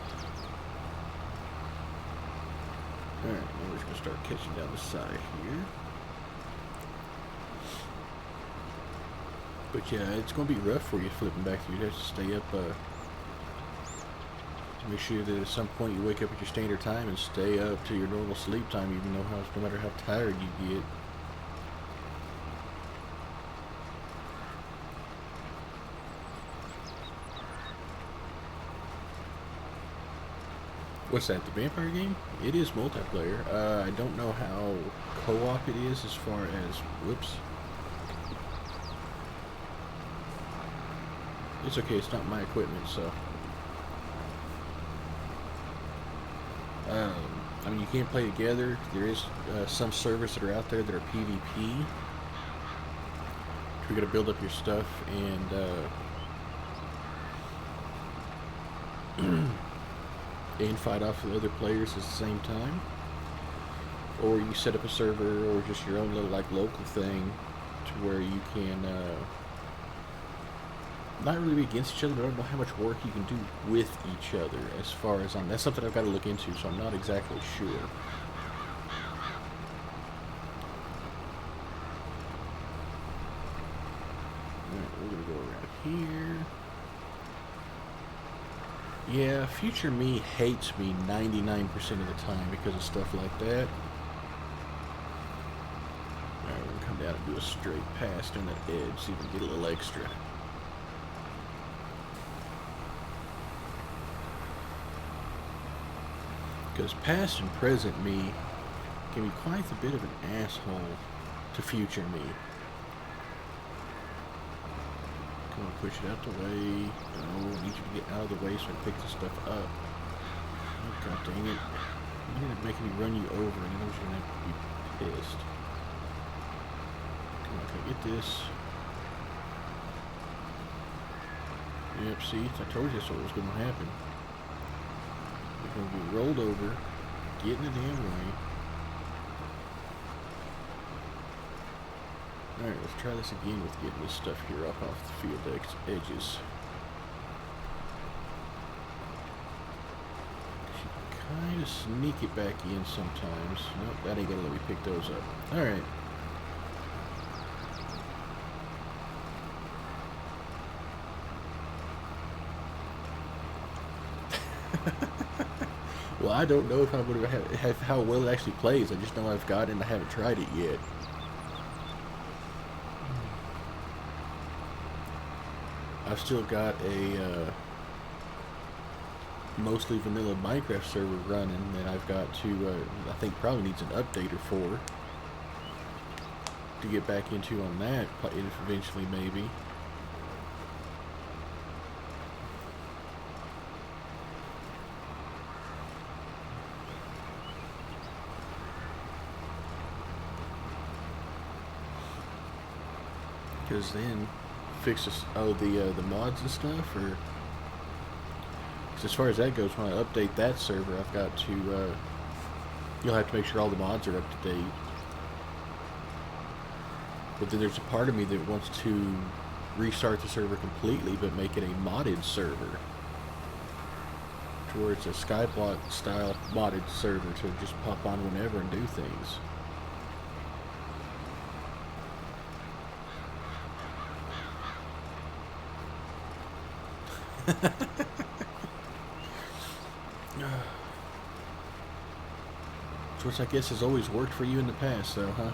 Alright, now we're just going to start catching down the side here. But yeah, it's going to be rough for you flipping back. You'd have to stay up, to make sure that at some point you wake up at your standard time and stay up to your normal sleep time, even though no matter how tired you get. What's that, the vampire game? It is multiplayer. I don't know how co-op it is as far as... Whoops. It's okay, it's not my equipment, so... I mean, you can't play together. There is some servers that are out there that are PvP. You're gonna build up your stuff and fight off with other players at the same time. Or you set up a server or just your own little like local thing to where you can not really be against each other, but I don't know how much work you can do with each other as far as that's something I've got to look into, so I'm not exactly sure. Alright, we're gonna go around here. Yeah, future me hates me 99% of the time because of stuff like that. Alright, we're gonna come down and do a straight pass down that edge, see if we can get a little extra. Because past and present me can be quite a bit of an asshole to future me. Come on, push it out the way. No, I need you to get out of the way so I can pick this stuff up. Oh, god dang it. You're gonna make me run you over and I know you're gonna have to be pissed. Come on, can I get this? Yep, see? I told you that's what was gonna happen. We're going to be rolled over, get in the damn way. Alright, let's try this again with getting this stuff here up off the field edges. You can kind of sneak it back in sometimes. Nope, that ain't going to let me pick those up. Alright. Well, I don't know if I would have how well it actually plays. I just know I've got it and I haven't tried it yet. I've still got a mostly vanilla Minecraft server running that I've got to, I think probably needs an updater for to get back into on that eventually maybe. because then fixes the mods and stuff, or 'cause as far as that goes, when I update that server, I've got to you'll have to make sure all the mods are up to date. But then there's a part of me that wants to restart the server completely, but make it a modded server, to where it's a Skyblock style modded server to just pop on whenever and do things. Which I guess has always worked for you in the past, though, huh?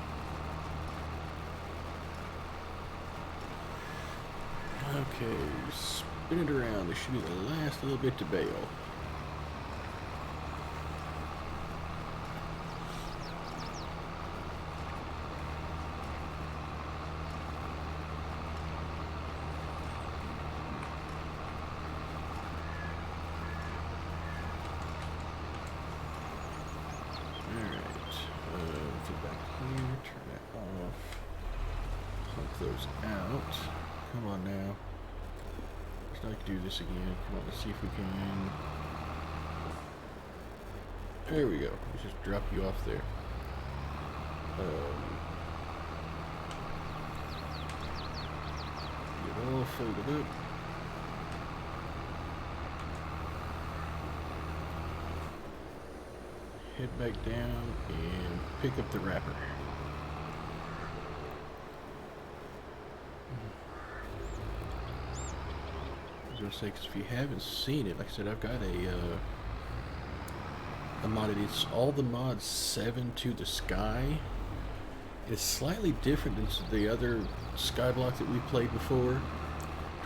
Okay, spin it around. This should be the last little bit to bail. Come on now. Let's not do this again. Come on, let's see if we can. There we go. Let's just drop you off there. Get all folded up. Head back down and pick up the wrapper. Say, because if you haven't seen it, like I said, I've got a modded. It's all the mods 7 to the sky. It's slightly different than the other Skyblock that we played before.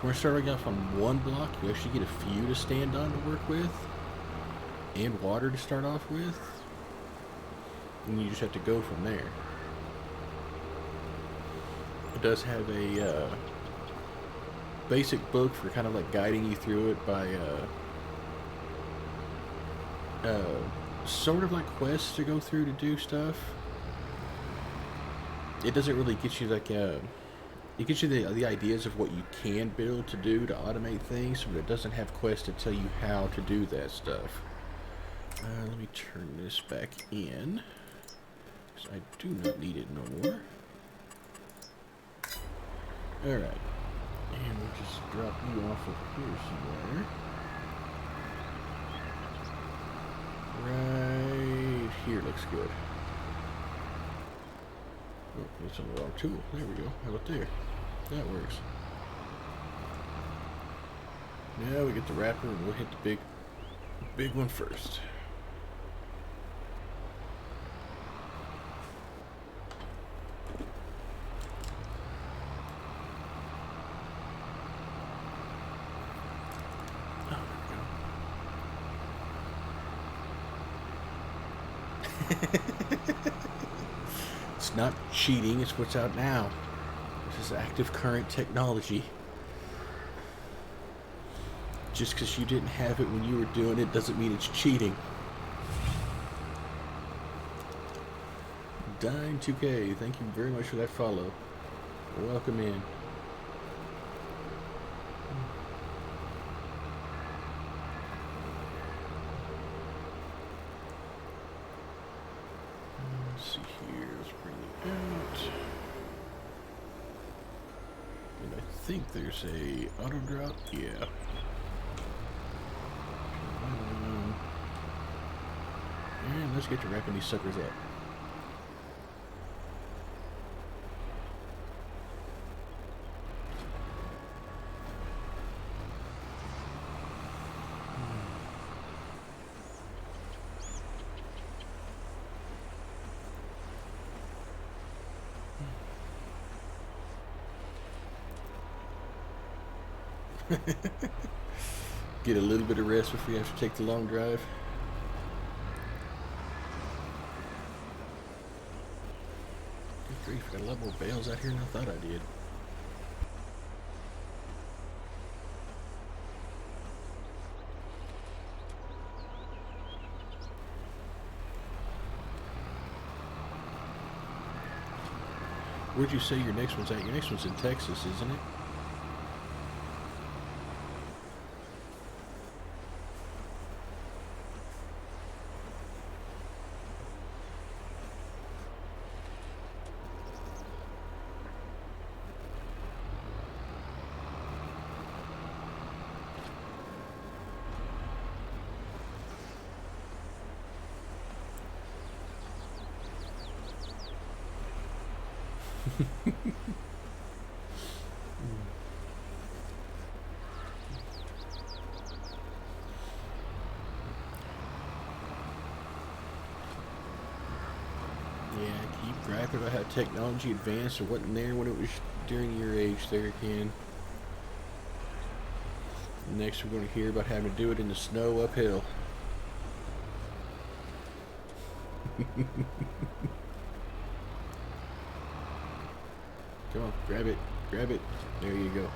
We're starting off on one block. You actually get a few to stand on to work with, and water to start off with, and you just have to go from there. It does have a basic book for kind of like guiding you through it by sort of like quests to go through to do stuff. It doesn't really get you like it gets you the ideas of what you can build to do to automate things, but it doesn't have quests to tell you how to do that stuff. Let me turn this back in, because I do not need it no more. Alright. And we'll just drop you off over here somewhere. Right here looks good. Oh, that's on the wrong tool. There we go. How about there? That works. Now we get the wrapper and we'll hit the big one first. It's not cheating, it's what's out now. This is active current technology. Just because you didn't have it when you were doing it doesn't mean it's cheating. Dime2K, thank you very much for that follow. Welcome in. Let's see here, let's bring it out. And I think there's a auto drop, yeah. And let's get to wrapping these suckers up. Get a little bit of rest before you have to take the long drive. Good grief, got a lot more bales out here than I thought I did. Where'd you say your next one's at? Your next one's in Texas, isn't it? Yeah, keep griping about how technology advanced or wasn't there when it was during your age there, Ken. Next, we're going to hear about having to do it in the snow uphill. Come on, grab it. Grab it. There you go.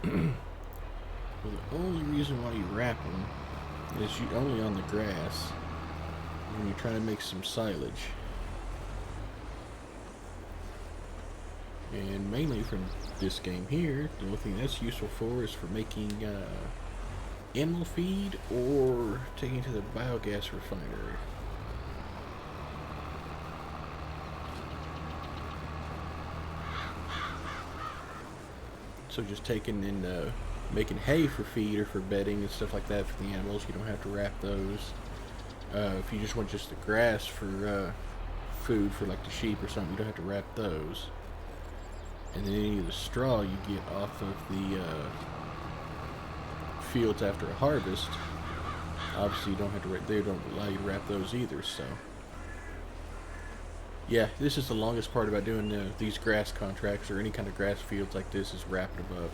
Well, the only reason why you wrap them is you only on the grass when you're trying to make some silage. And mainly from this game here, the only thing that's useful for is for making animal feed or taking to the biogas refinery. So just taking and making hay for feed or for bedding and stuff like that for the animals, you don't have to wrap those. If you just want just the grass for food for like the sheep or something, you don't have to wrap those. And then any of the straw you get off of the fields after a harvest, obviously you don't have to. They don't allow you to wrap those either. So, yeah, this is the longest part about doing these grass contracts or any kind of grass fields like this is wrapping them up.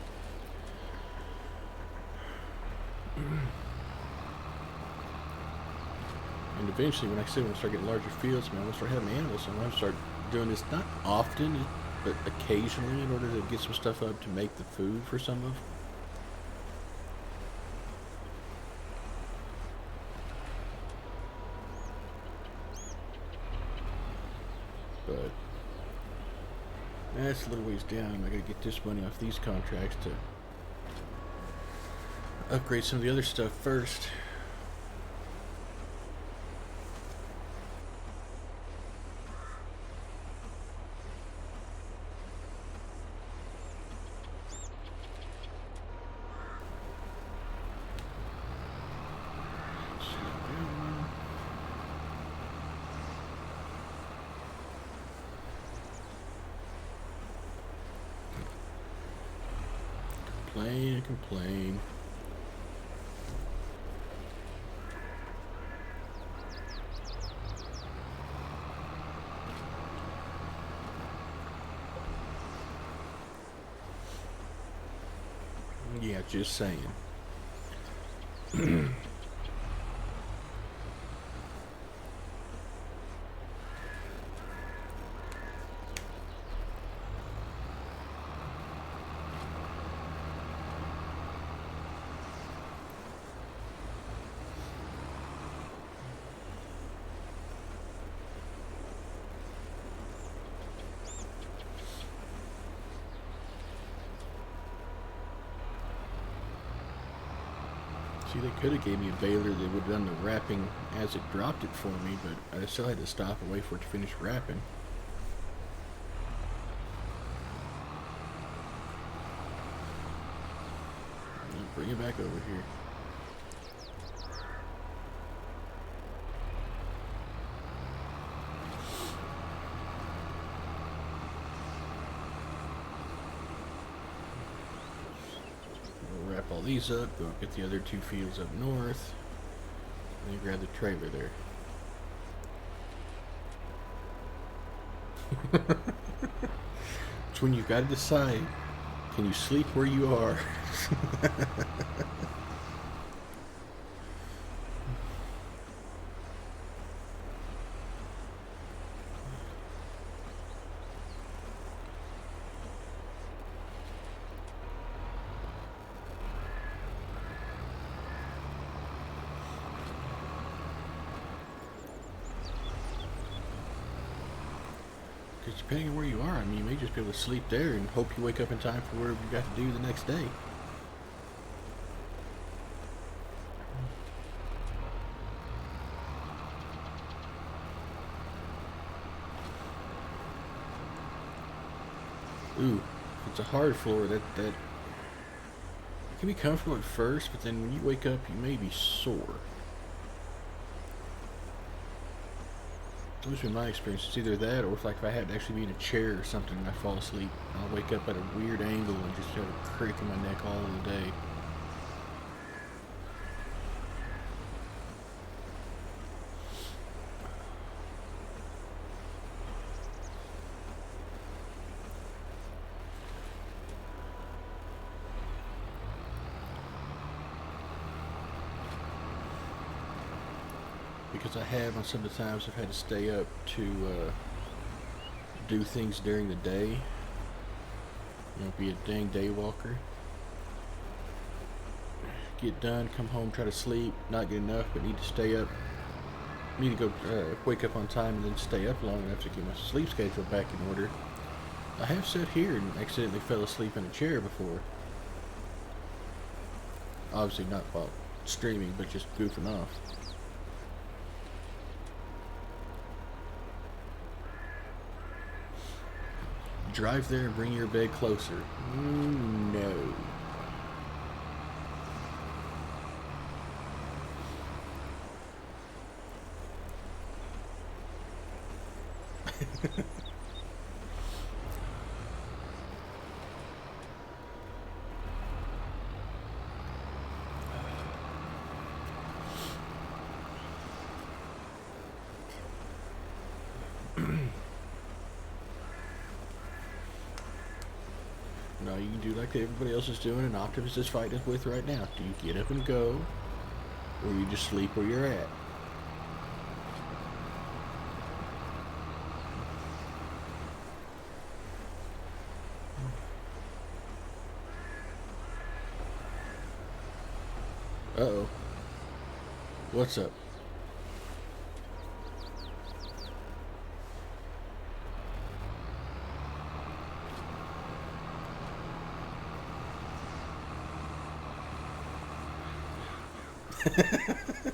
And eventually, when I say when I start getting larger fields, man, I'm gonna start having animals, so I'm gonna start doing this not often, but occasionally in order to get some stuff up to make the food for some of. But that's a little ways down. I gotta get this money off these contracts to upgrade some of the other stuff first. Complain and complain. Yeah, just saying. See, they could have gave me a baler that would have done the wrapping as it dropped it for me, but I still had to stop and wait for it to finish wrapping. Bring it back over here. We'll wrap all these up, go get the other two fields up north, and then grab the trailer there. It's when you've got to decide, can you sleep where you are? depending on where you are, I mean, you may just be able to sleep there and hope you wake up in time for whatever you got to do the next day. Ooh, it's a hard floor. That it can be comfortable at first, but then when you wake up, you may be sore. Those are my experience. It's either that, or if I had to actually be in a chair or something and I fall asleep, I'll wake up at a weird angle and just have a crick in my neck all the day. Because I have, on some of the times I've had to stay up to do things during the day. You know, be a dang day walker. Get done, come home, try to sleep, not get enough, but need to stay up. Need to go wake up on time and then stay up long enough to get my sleep schedule back in order. I have sat here and accidentally fell asleep in a chair before. Obviously not while streaming, but just goofing off. Drive there and bring your bed closer. No. No, you can do like everybody else is doing and Optimus is fighting us with right now. Do you get up and go, or you just sleep where you're at? Uh-oh. What's up?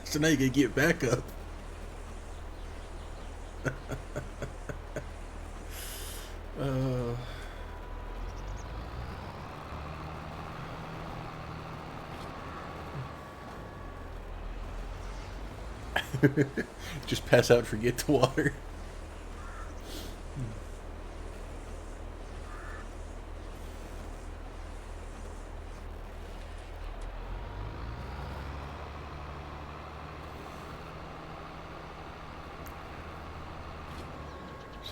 So now you can get back up. uh, just pass out and forget the water.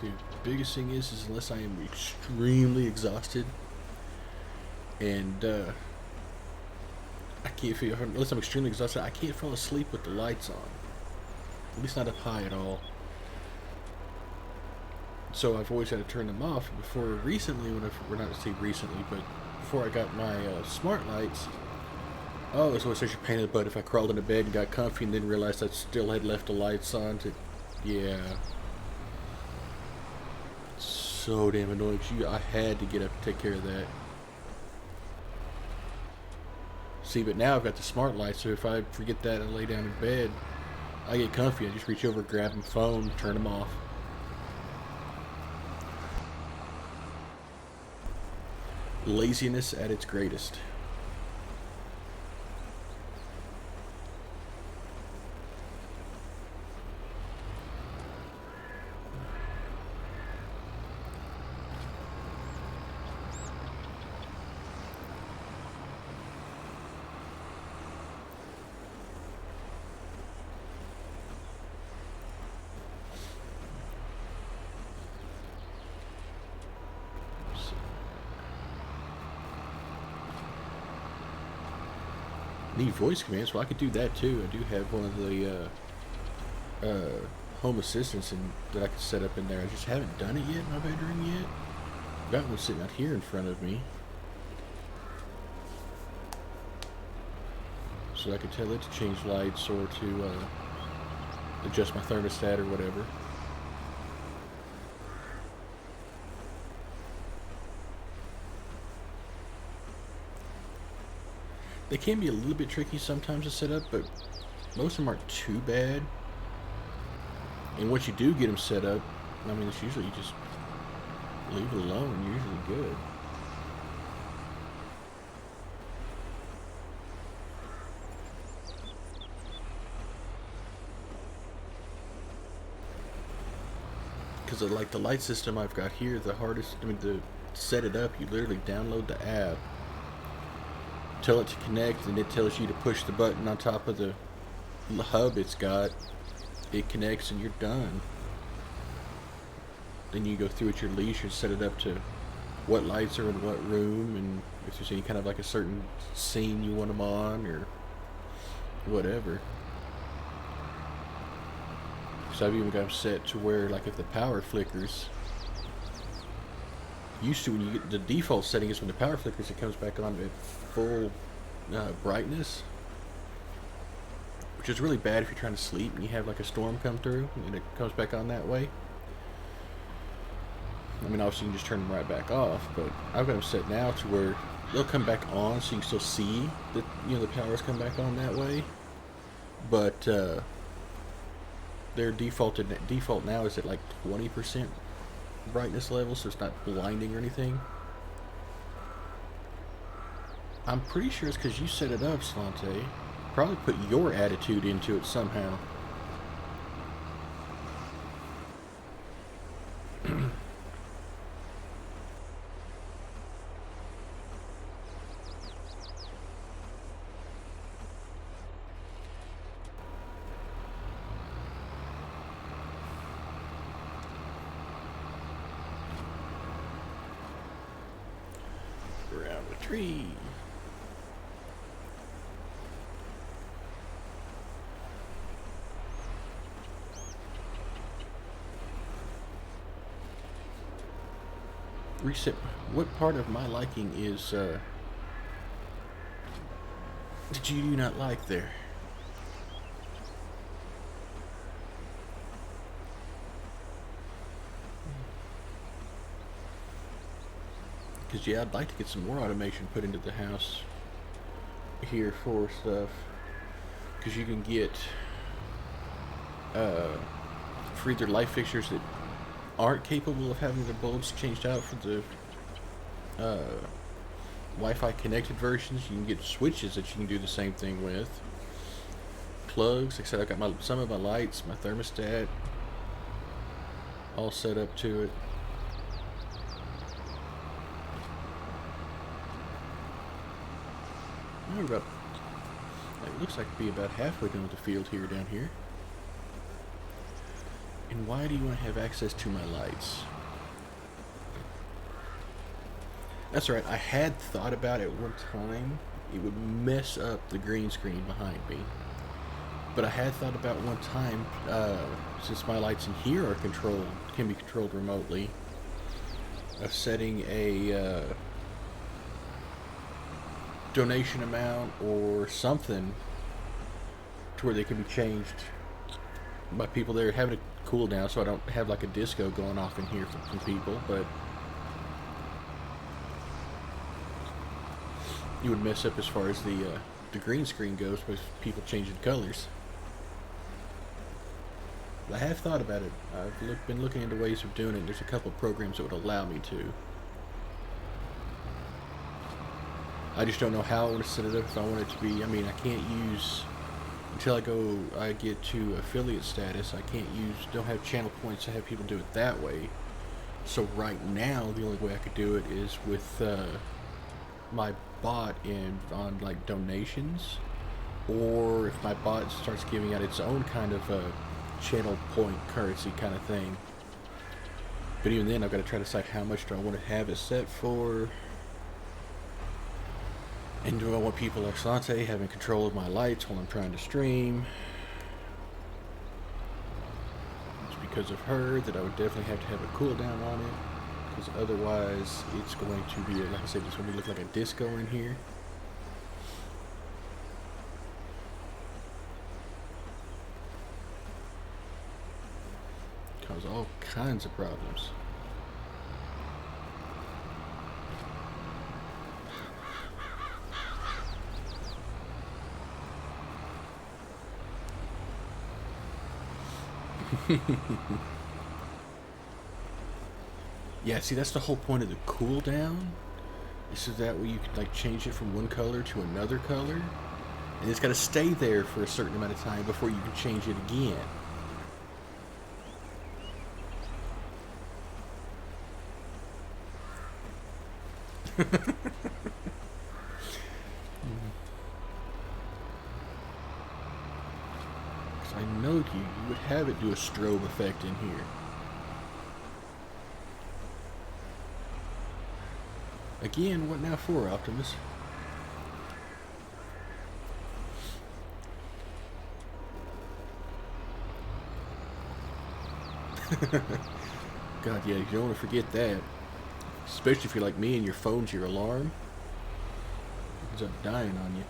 See, the biggest thing is unless I am extremely exhausted and I can't feel, unless I'm extremely exhausted, I can't fall asleep with the lights on. At least not up high at all. So I've always had to turn them off. Before recently, we're not to say recently, but before I got my smart lights, oh, it was always such a pain in the butt if I crawled into bed and got comfy and then realized I still had left the lights on. Yeah. So damn annoying. I had to get up and take care of that. See, but now I've got the smart lights, so if I forget that and lay down in bed, I get comfy. I just reach over, grab my phone, turn them off. Laziness at its greatest. Need voice commands? Well, I could do that too. I do have one of the home assistants that I could set up in there. I just haven't done it yet in my bedroom yet. I've got one sitting out here in front of me, so I could tell it to change lights or to adjust my thermostat or whatever. They can be a little bit tricky sometimes to set up, but most of them aren't too bad. And once you do get them set up, I mean, it's usually you just leave it alone and you're usually good. Because like the light system I've got here, the hardest, I mean, to set it up, you literally download the app, tell it to connect, and it tells you to push the button on top of the hub it's got. It connects and you're done. Then you go through at your leisure, set it up to what lights are in what room, and if there's any kind of like a certain scene you want them on or whatever. So I've even got them set to where, like, if the power flickers, used to when you get the default setting is when the power flickers, it comes back on at full brightness, which is really bad if you're trying to sleep and you have like a storm come through and it comes back on that way. I mean, obviously you can just turn them right back off, but I've got them set now to where they'll come back on, so you can still see that, you know, the powers come back on that way. But their default now is at like 20% brightness level, so it's not blinding or anything. I'm pretty sure it's because you set it up, Slante. Probably put your attitude into it somehow. Around the tree. Reset. What part of my liking is did you do not like there? Because yeah, I'd like to get some more automation put into the house here for stuff. Because you can get for either light fixtures that aren't capable of having their bulbs changed out for the Wi-Fi connected versions. You can get switches that you can do the same thing with. Plugs, like I said, I got some of my lights, my thermostat, all set up to it. We're about, it looks like to be about halfway done with the field here down here. And why do you want to have access to my lights? That's right, I had thought about it one time. It would mess up the green screen behind me. But I had thought about one time, since my lights in here are controlled, can be controlled remotely, of setting a donation amount or something to where they can be changed by people that are having a cool down, so I don't have like a disco going off in here from people. But you would mess up as far as the green screen goes with people changing colors. I have thought about it. I've been looking into ways of doing it. There's a couple of programs that would allow me to. I just don't know how I want to set it up. If I want it to be, I mean, I can't use, until I get to affiliate status, don't have channel points to have people do it that way. So right now, the only way I could do it is with my bot on like donations, or if my bot starts giving out its own kind of channel point currency kind of thing. But even then, I've got to try to decide how much do I want to have it set for. And do I want people like Slante having control of my lights while I'm trying to stream? It's because of her that I would definitely have to have a cooldown on it. Because otherwise, it's going to be, like I said, it's going to look like a disco in here. Cause all kinds of problems. Yeah, see, that's the whole point of the cooldown. So that way you can like change it from one color to another color, and it's got to stay there for a certain amount of time before you can change it again. Because I know you would have it do a strobe effect in here. Again, what now for, Optimus? God, yeah, you don't want to forget that. Especially if you're like me and your phone's your alarm. It ends up dying on you.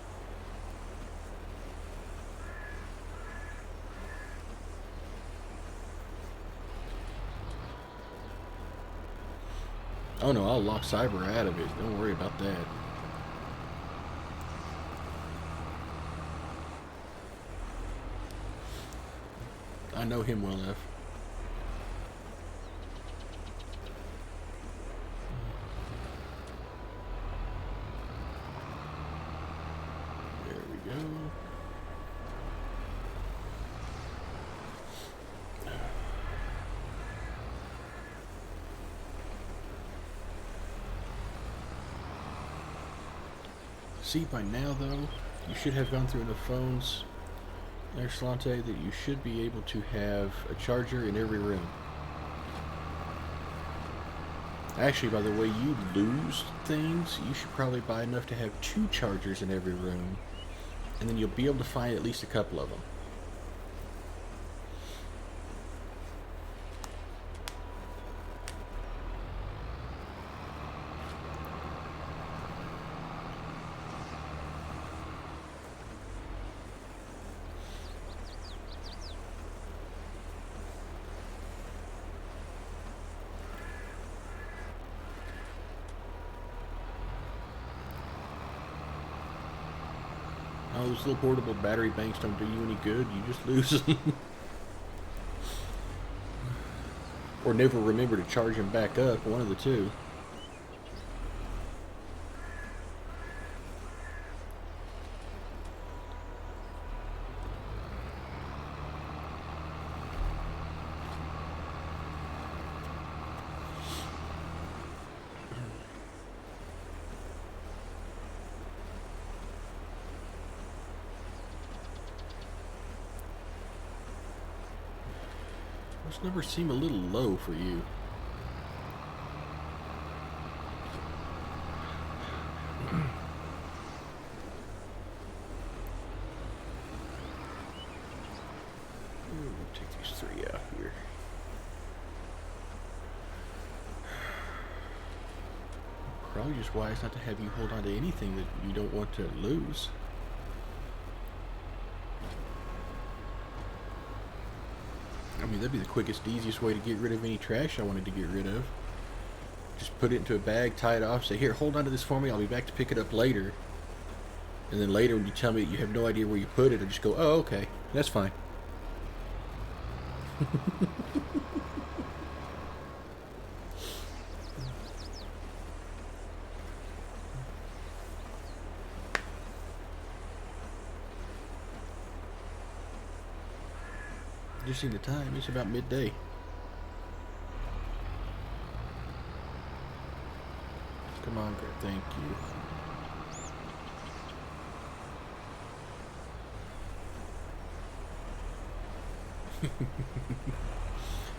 Oh no, I'll lock Cyber out of it. Don't worry about that. I know him well enough. There we go. See, by now though, you should have gone through enough phones, there's Slante, that you should be able to have a charger in every room. Actually, by the way you lose things, you should probably buy enough to have 2 chargers in every room, and then you'll be able to find at least a couple of them. Oh, those little portable battery banks don't do you any good. You just lose them. Or never remember to charge them back up. One of the two. Those numbers seem a little low for you. Take these 3 out here. Probably just wise not to have you hold on to anything that you don't want to lose. I mean, that'd be the quickest, easiest way to get rid of any trash I wanted to get rid of. Just put it into a bag, tie it off, say, here, hold on to this for me, I'll be back to pick it up later. And then later when you tell me that you have no idea where you put it, I just go, oh, okay, that's fine. Just seen the time, it's about midday. Come on, girl, thank you.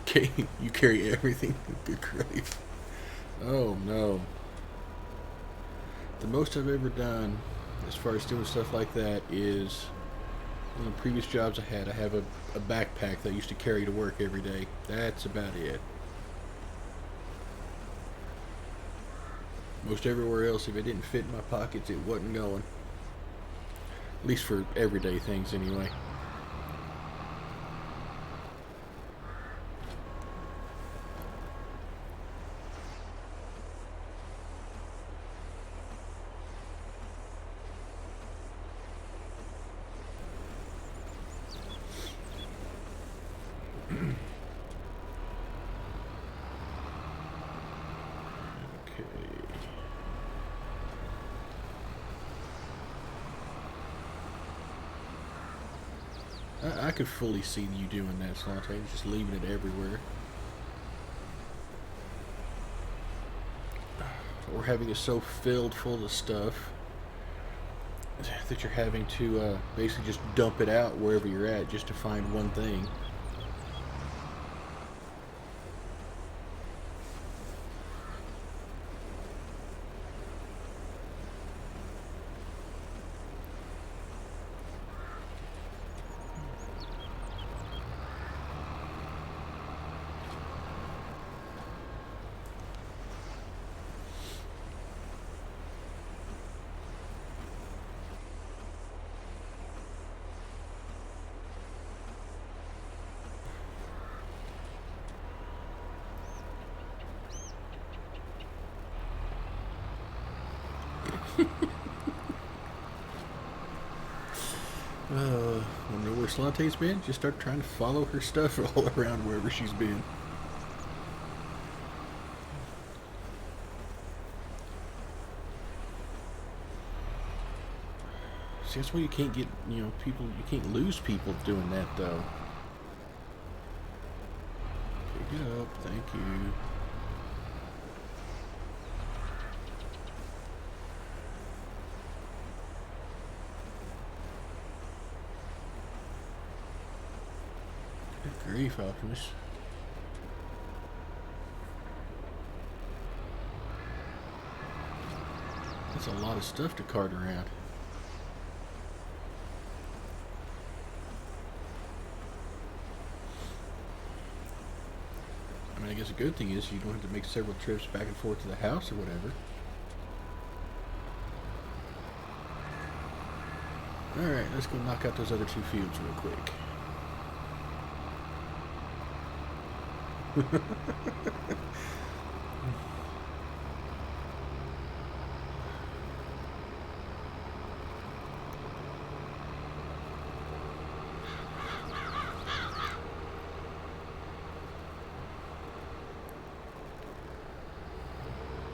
Okay, you carry everything. Good grief. Oh no. The most I've ever done as far as doing stuff like that is one of the previous jobs I had. I have a backpack that I used to carry to work every day. That's about it. Most everywhere else, if it didn't fit in my pockets, it wasn't going. At least for everyday things anyway. I could fully see you doing that, Slante, just leaving it everywhere. Or having it so filled full of stuff that you're having to basically just dump it out wherever you're at just to find one thing. Wonder where Slante's been? Just start trying to follow her stuff all around wherever she's been. See, that's why you can't get, people, you can't lose people doing that, though. Pick it up, thank you. Good grief, Optimus. That's a lot of stuff to cart around. I mean, I guess a good thing is you don't have to make several trips back and forth to the house or whatever. Alright, let's go knock out those other two fields real quick.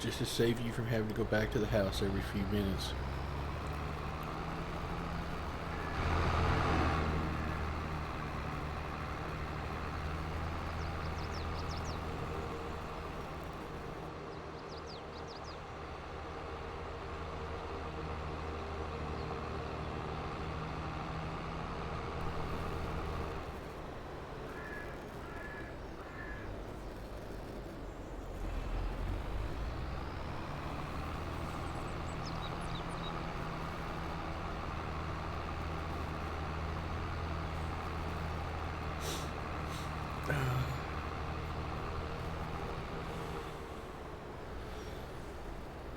Just to save you from having to go back to the house every few minutes.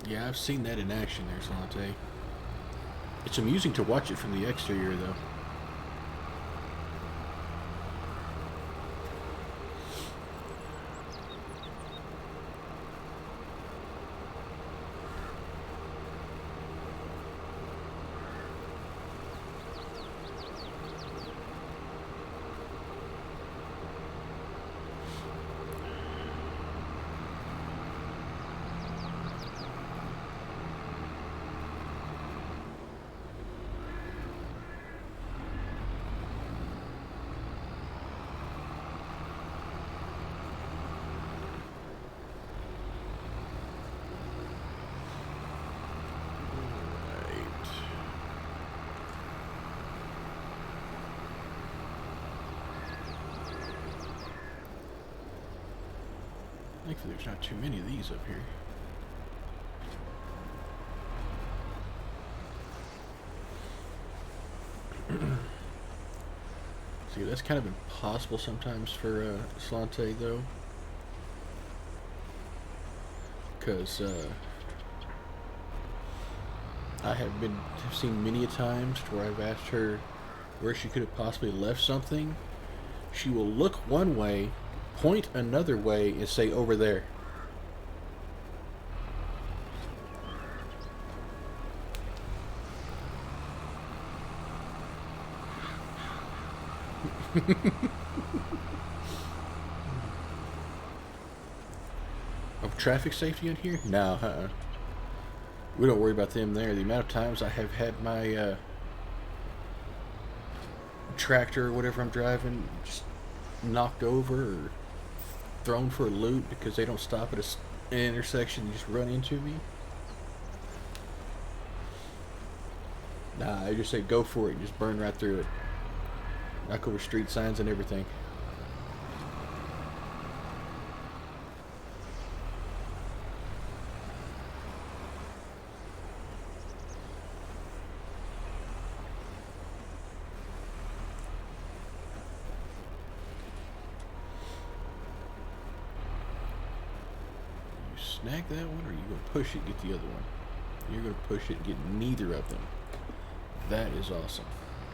Yeah, I've seen that in action there, Slante. It's amusing to watch it from the exterior, though. Thankfully, there's not too many of these up here. See, that's kind of impossible sometimes for Slante, though. Because I have seen many a times where I've asked her where she could have possibly left something. She will look one way, point another way, and say, over there. Of traffic safety in here? No, we don't worry about them there. The amount of times I have had my tractor or whatever I'm driving just knocked over or thrown for a loop because they don't stop at an intersection and just run into me. Nah, I just say go for it. Just burn right through it. Knock over street signs and everything. Snag that one, or are you going to push it, get the other one? You're going to push it, get neither of them. That is awesome.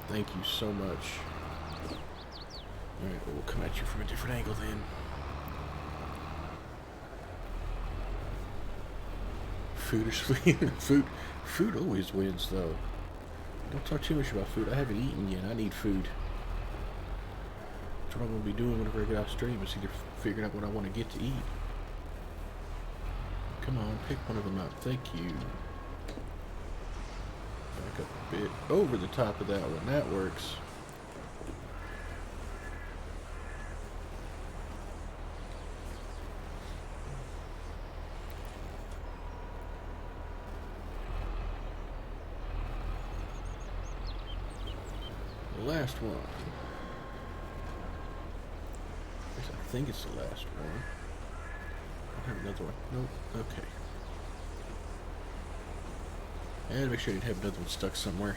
Thank you so much. Alright, we'll come at you from a different angle then. Food or sweet? Food always wins, though. Don't talk too much about food. I haven't eaten yet. I need food. That's what I'm going to be doing whenever I get off stream, is either figuring out what I want to get to eat. Come on, pick one of them out. Thank you. Back up a bit. Over the top of that one. That works. The last one. I think it's the last one. I have another one. Nope. Okay. And make sure I didn't have another one stuck somewhere.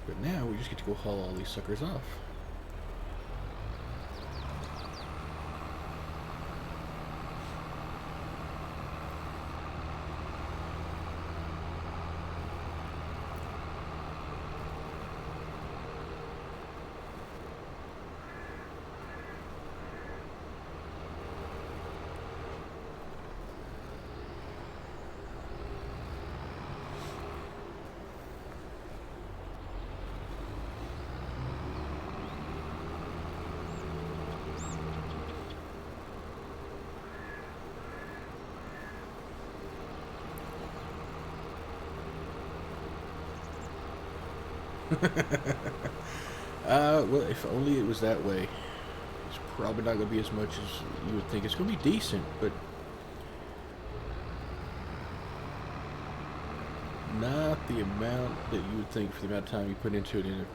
But now we just get to go haul all these suckers off. Well, if only it was that way. It's probably not going to be as much as you would think. It's going to be decent, but not the amount that you would think for the amount of time you put into it.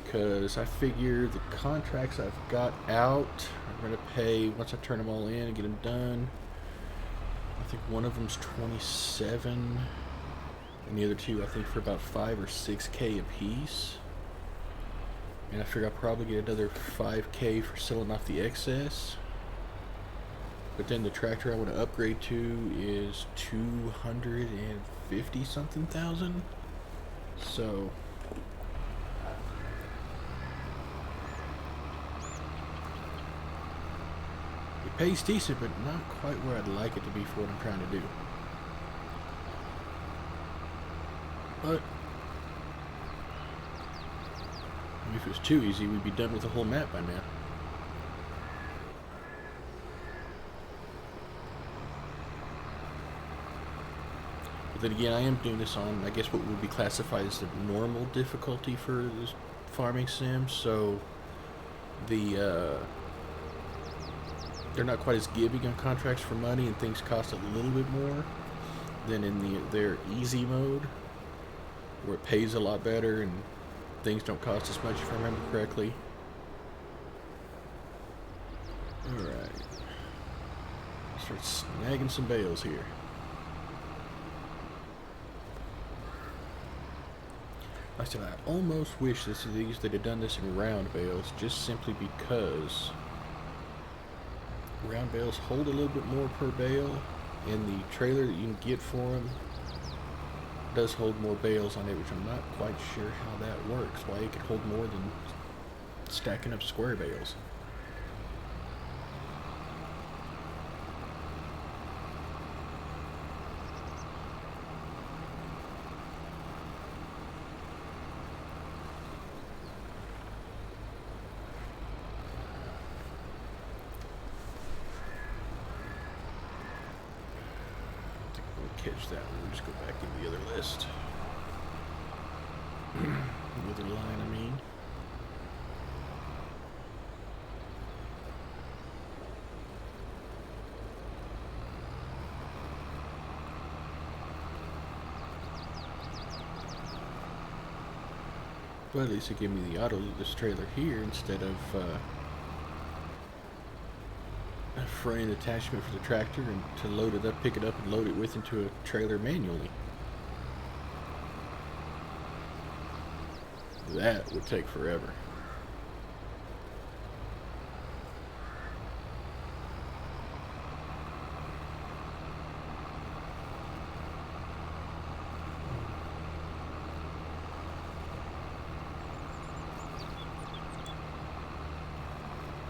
Because I figure the contracts I've got out are going to pay, once I turn them all in and get them done, I think one of them's 27. And the other two, I think, for about 5 or 6K a piece. And I figure I'll probably get another 5K for selling off the excess. But then the tractor I want to upgrade to is 250 something thousand. So it pays decent, but not quite where I'd like it to be for what I'm trying to do. But I mean, if it was too easy, we'd be done with the whole map by now. But then again, I am doing this on, I guess, what would be classified as the normal difficulty for this farming sim. So they're not quite as giving on contracts for money, and things cost a little bit more than in their easy mode, where it pays a lot better and things don't cost as much, if I remember correctly. Alright. Start snagging some bales here. Like I said, I almost wish they'd have done this in round bales, just simply because round bales hold a little bit more per bale, and the trailer that you can get for them does hold more bales on it, which I'm not quite sure how that works, why it could hold more than stacking up square bales. Catch that one. We'll just go back into the other list. Wither line, I mean. But at least it gave me the auto load this trailer here instead of a front end attachment for the tractor and to load it up, pick it up, and load it with into a trailer manually. That would take forever.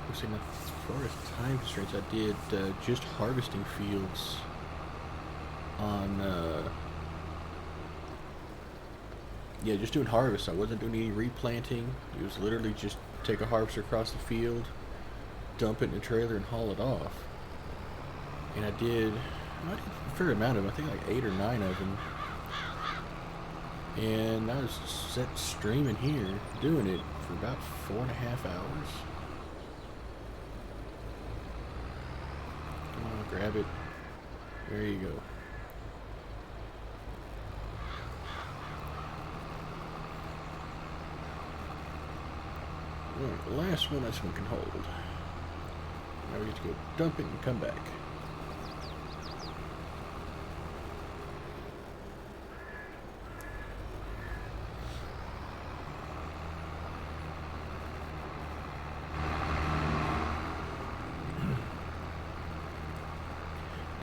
As far as time constraints, I did just harvesting fields on yeah, just doing harvest. I wasn't doing any replanting. It was literally just take a harvester across the field, dump it in a trailer, and haul it off. And I did a fair amount of them. I think like 8 or 9 of them. And I was set streaming here, doing it for about 4.5 hours. Come on, grab it. There you go. Alright, the last one this one can hold. Now we get to go dump it and come back.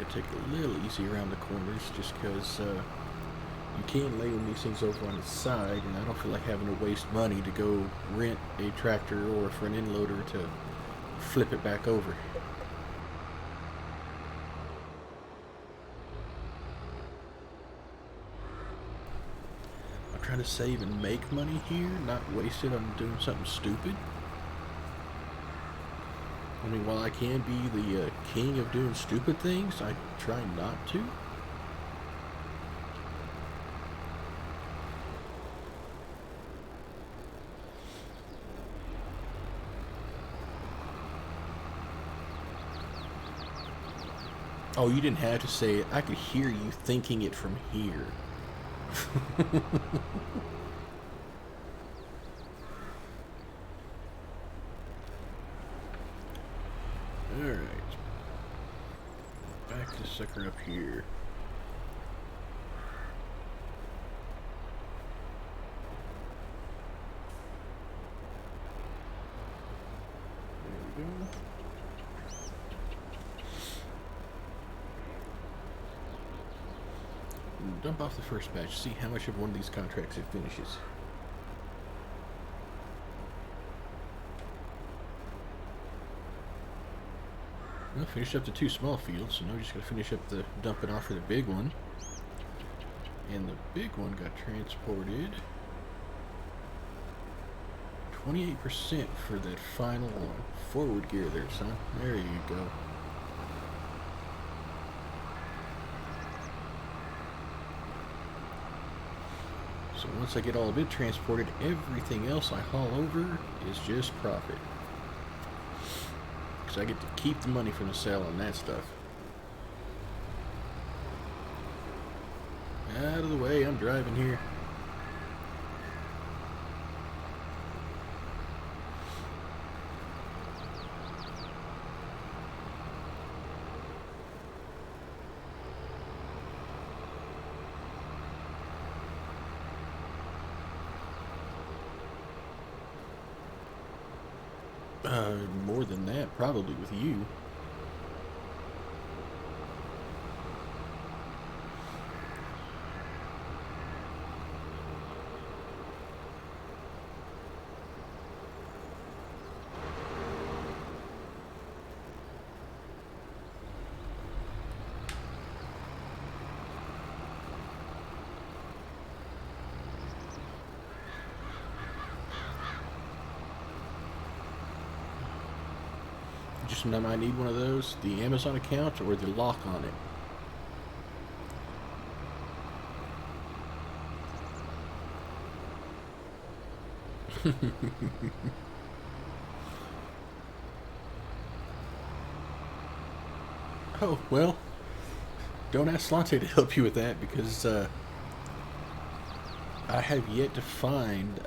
Take it a little easy around the corners just because you can laying these things over on the side, and I don't feel like having to waste money to go rent a tractor or for an end loader to flip it back over. I'm trying to save and make money here, not waste it on doing something stupid. I mean, while I can be the king of doing stupid things, I try not to. Oh, you didn't have to say it. I could hear you thinking it from here. Alright. Back this sucker up here. There we go. Dump off the first batch, see how much of one of these contracts it finishes. Well, finished up the 2 small fields, so now we just gotta finish up the dumping off for the big one. And the big one got transported 28% for that final forward gear there, son. There you go. So once I get all of it transported, everything else I haul over is just profit. Because I get to keep the money from the sale on that stuff. Out of the way, I'm driving here. More than that, probably with you. Just know I need one of those, the Amazon account or the lock on it. Oh, well, don't ask Slante to help you with that because I have yet to find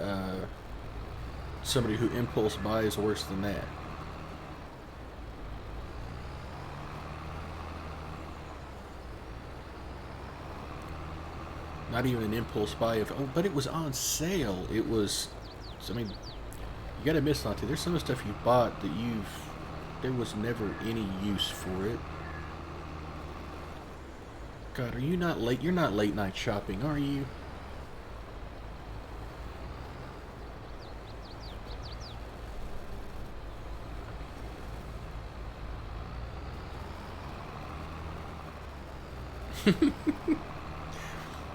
somebody who impulse buys worse than that. Not even an impulse buy of, oh, but it was on sale. It was, I mean, you gotta admit, Slante, there's some of the stuff you bought that there was never any use for it. God, are you not late? You're not late night shopping, are you?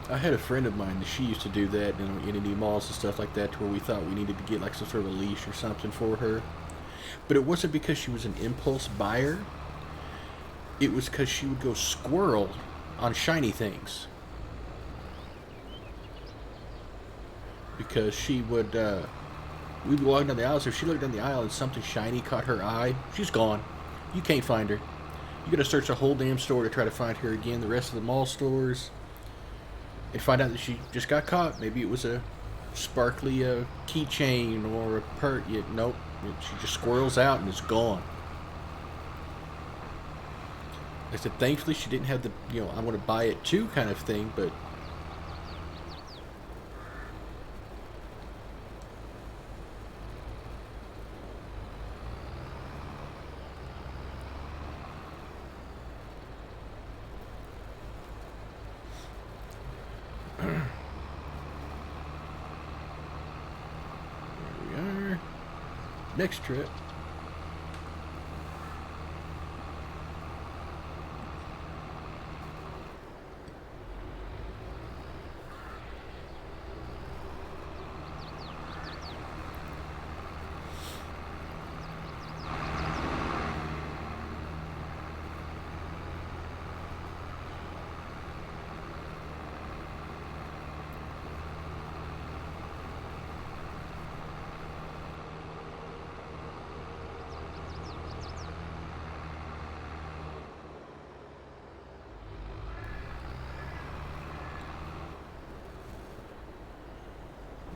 I had a friend of mine that she used to do that in any malls and stuff like that, to where we thought we needed to get like some sort of a leash or something for her. But it wasn't because she was an impulse buyer. It was because she would go squirrel on shiny things. Because she would, we'd be walking down the aisle, so if she looked down the aisle and something shiny caught her eye, she's gone. You can't find her. You gotta search the whole damn store to try to find her again, the rest of the mall stores, and find out that she just got caught. Maybe it was a sparkly keychain or a purse. Nope. She just squirrels out and is gone. I said, thankfully she didn't have the, I want to buy it too kind of thing, but there we are. Next trip.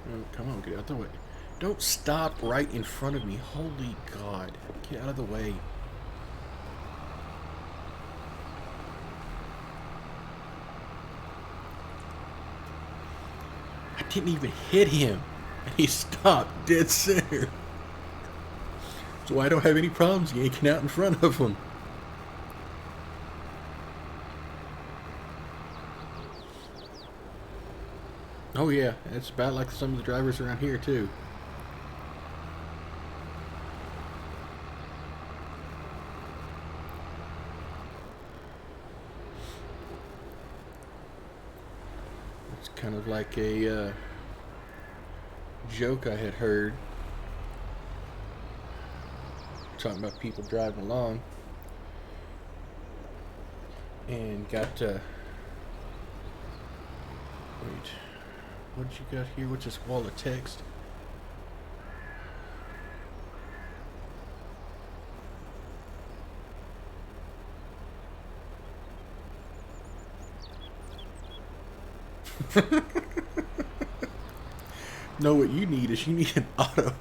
Oh, come on, get out of the way. Don't stop right in front of me. Holy God. Get out of the way. I didn't even hit him. And he stopped dead center. So I don't have any problems yanking out in front of him. Oh yeah, it's about like some of the drivers around here too. It's kind of like a joke I had heard talking about people driving along and got wait, what you got here? What's this wall of text? No, what you need is you need an auto.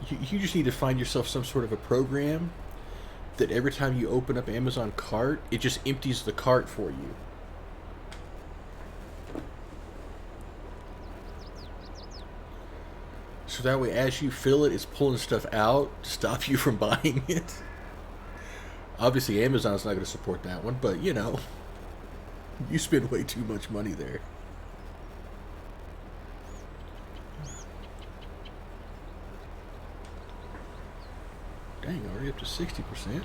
You just need to find yourself some sort of a program that every time you open up Amazon cart, it just empties the cart for you. So that way, as you fill it, it's pulling stuff out to stop you from buying it. Obviously, Amazon's not going to support that one, but you spend way too much money there. Dang, already up to 60%.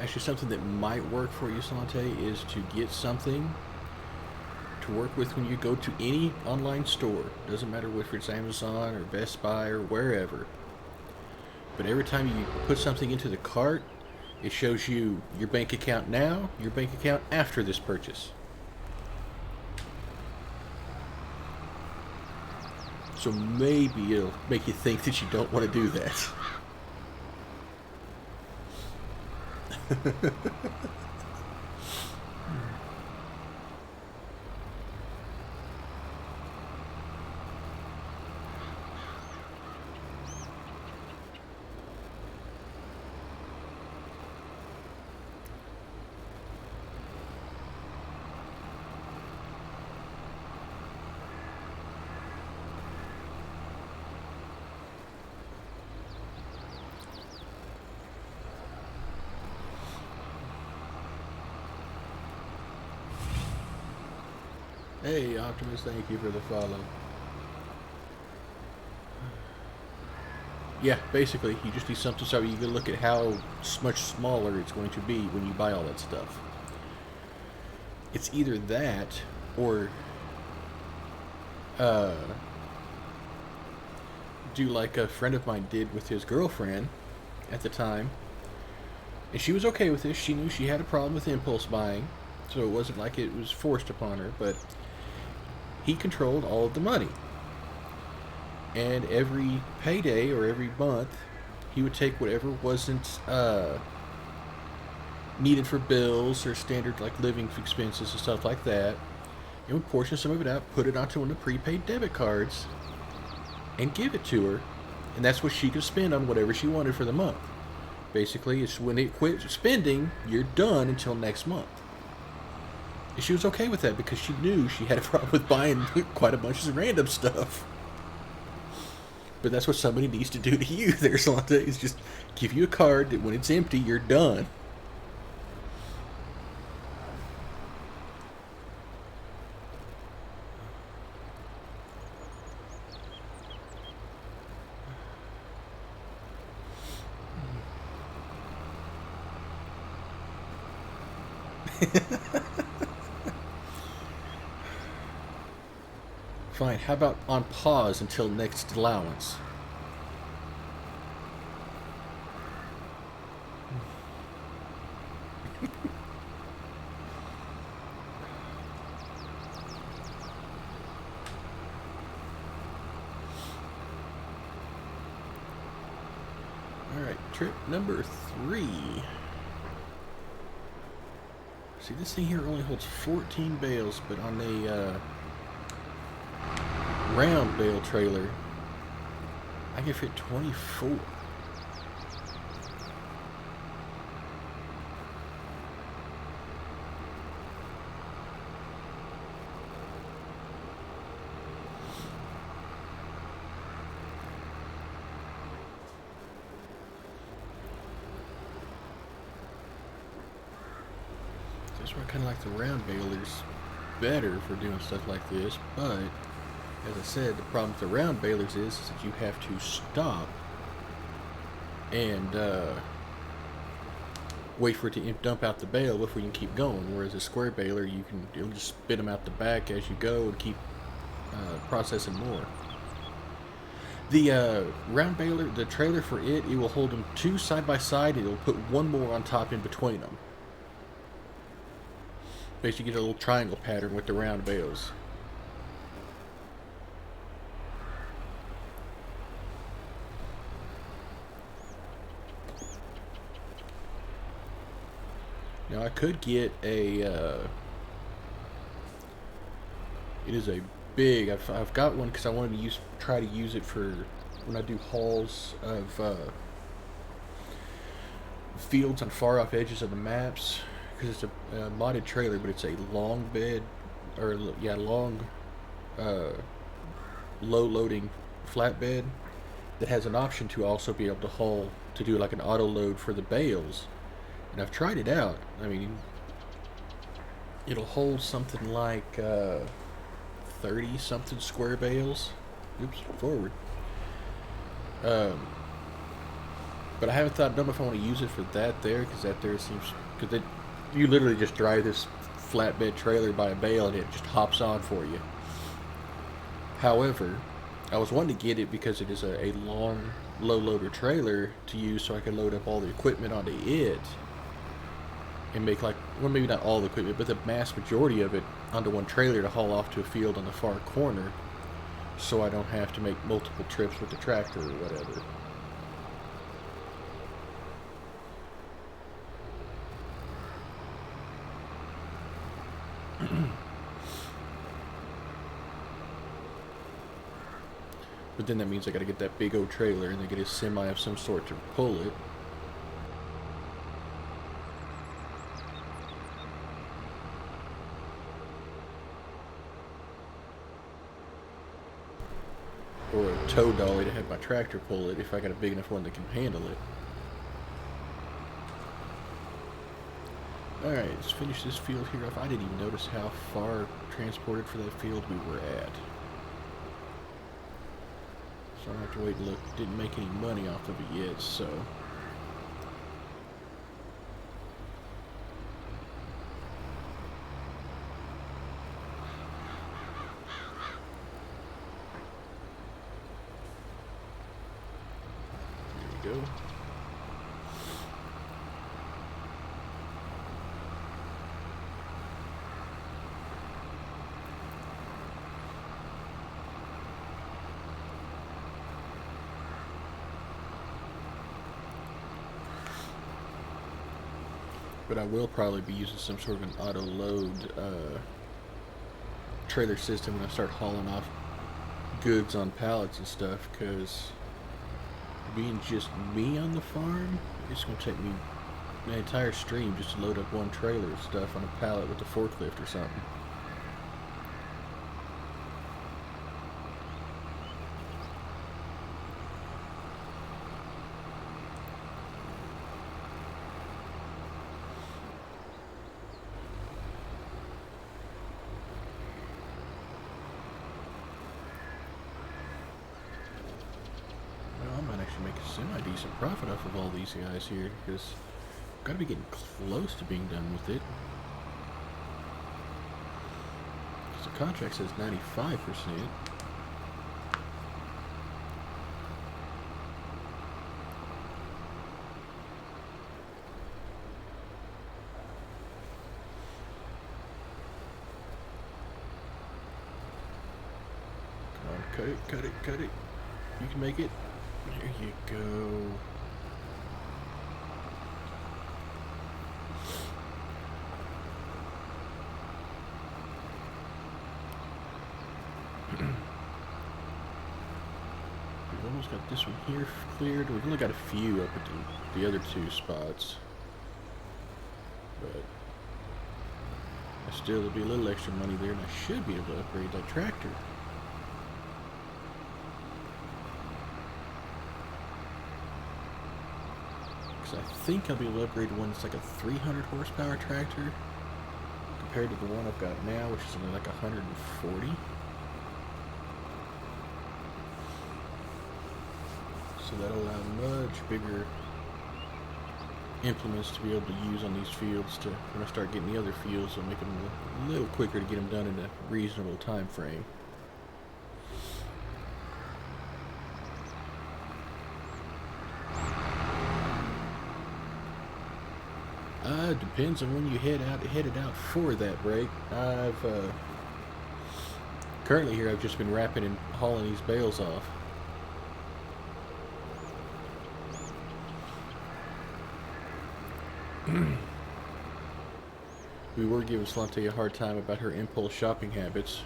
actually something that might work for you, Sante, is to get something to work with when you go to any online store. Doesn't matter if it's Amazon or Best Buy or wherever. But every time you put something into the cart, it shows you your bank account now, your bank account after this purchase. So maybe it'll make you think that you don't want to do that. Hey, Optimus, thank you for the follow. Yeah, basically, you just need something so you can look at how much smaller it's going to be when you buy all that stuff. It's either that, or do like a friend of mine did with his girlfriend at the time. And she was okay with this. She knew she had a problem with impulse buying, so it wasn't like it was forced upon her, but he controlled all of the money. And every payday or every month, he would take whatever wasn't needed for bills or standard like living expenses and stuff like that, and would portion some of it out, put it onto one of the prepaid debit cards, and give it to her, and that's what she could spend on whatever she wanted for the month. Basically, it's when it quits spending, you're done until next month. And she was okay with that because she knew she had a problem with buying quite a bunch of random stuff. But that's what somebody needs to do to you there, Sante, is just give you a card that when it's empty, you're done. Fine, how about on pause until next allowance? Alright, trip number 3. See, this thing here only holds 14 bales, but on a round bale trailer, I can fit 24. That's why I kind of like the round balers better for doing stuff like this, but as I said, the problem with the round balers is that you have to stop and wait for it to dump out the bale before you can keep going. Whereas a square baler, you'll just spit them out the back as you go and keep processing more. The round baler, the trailer for it will hold them 2 side by side, and it'll put 1 more on top in between them. Basically, you get a little triangle pattern with the round bales. Now I could get a, it is a big, I've got one because I wanted to try to use it for when I do hauls of fields on far off edges of the maps, because it's a modded trailer, but it's a long bed, or yeah, long, low loading flatbed that has an option to also be able to haul, to do like an auto load for the bales. And I've tried it out. I mean, it'll hold something like 30 something square bales. Oops, forward. But I haven't thought, don't know if I want to use it for that there, because that there seems, because it, you literally just drive this flatbed trailer by a bale and it just hops on for you. However, I was wanting to get it because it is a long, low loader trailer to use, so I can load up all the equipment onto it and make, like, well, maybe not all the equipment, but the mass majority of it onto one trailer to haul off to a field on the far corner, so I don't have to make multiple trips with the tractor or whatever. But then that means I gotta get that big old trailer and then get a semi of some sort to pull it. Or a tow dolly to have my tractor pull it if I got a big enough one that can handle it. Alright, let's finish this field here off. I didn't even notice how far transported for that field we were at. So I have to wait and look. Didn't make any money off of it yet, so. There we go. But I will probably be using some sort of an auto load trailer system when I start hauling off goods on pallets and stuff, because being just me on the farm, it's going to take me an entire stream just to load up one trailer of stuff on a pallet with a forklift or something. Make a semi-decent profit off of all these guys here, because I've got to be getting close to being done with it. Because the contract says 95%. Come on, cut it, cut it, cut it. You can make it. There you go. We've almost got this one here cleared. We've only got a few up at the other two spots. But still, there'll be a little extra money there, and I should be able to upgrade that tractor. I think I'll be able to upgrade one that's like a 300 horsepower tractor compared to the one I've got now, which is only like 140. So that'll allow much bigger implements to be able to use on these fields to, when I start getting the other fields, it'll make them a little quicker to get them done in a reasonable time frame. Depends on when you headed out for that break. I've currently here I've just been wrapping and hauling these bales off. We were giving Slante a hard time about her impulse shopping habits.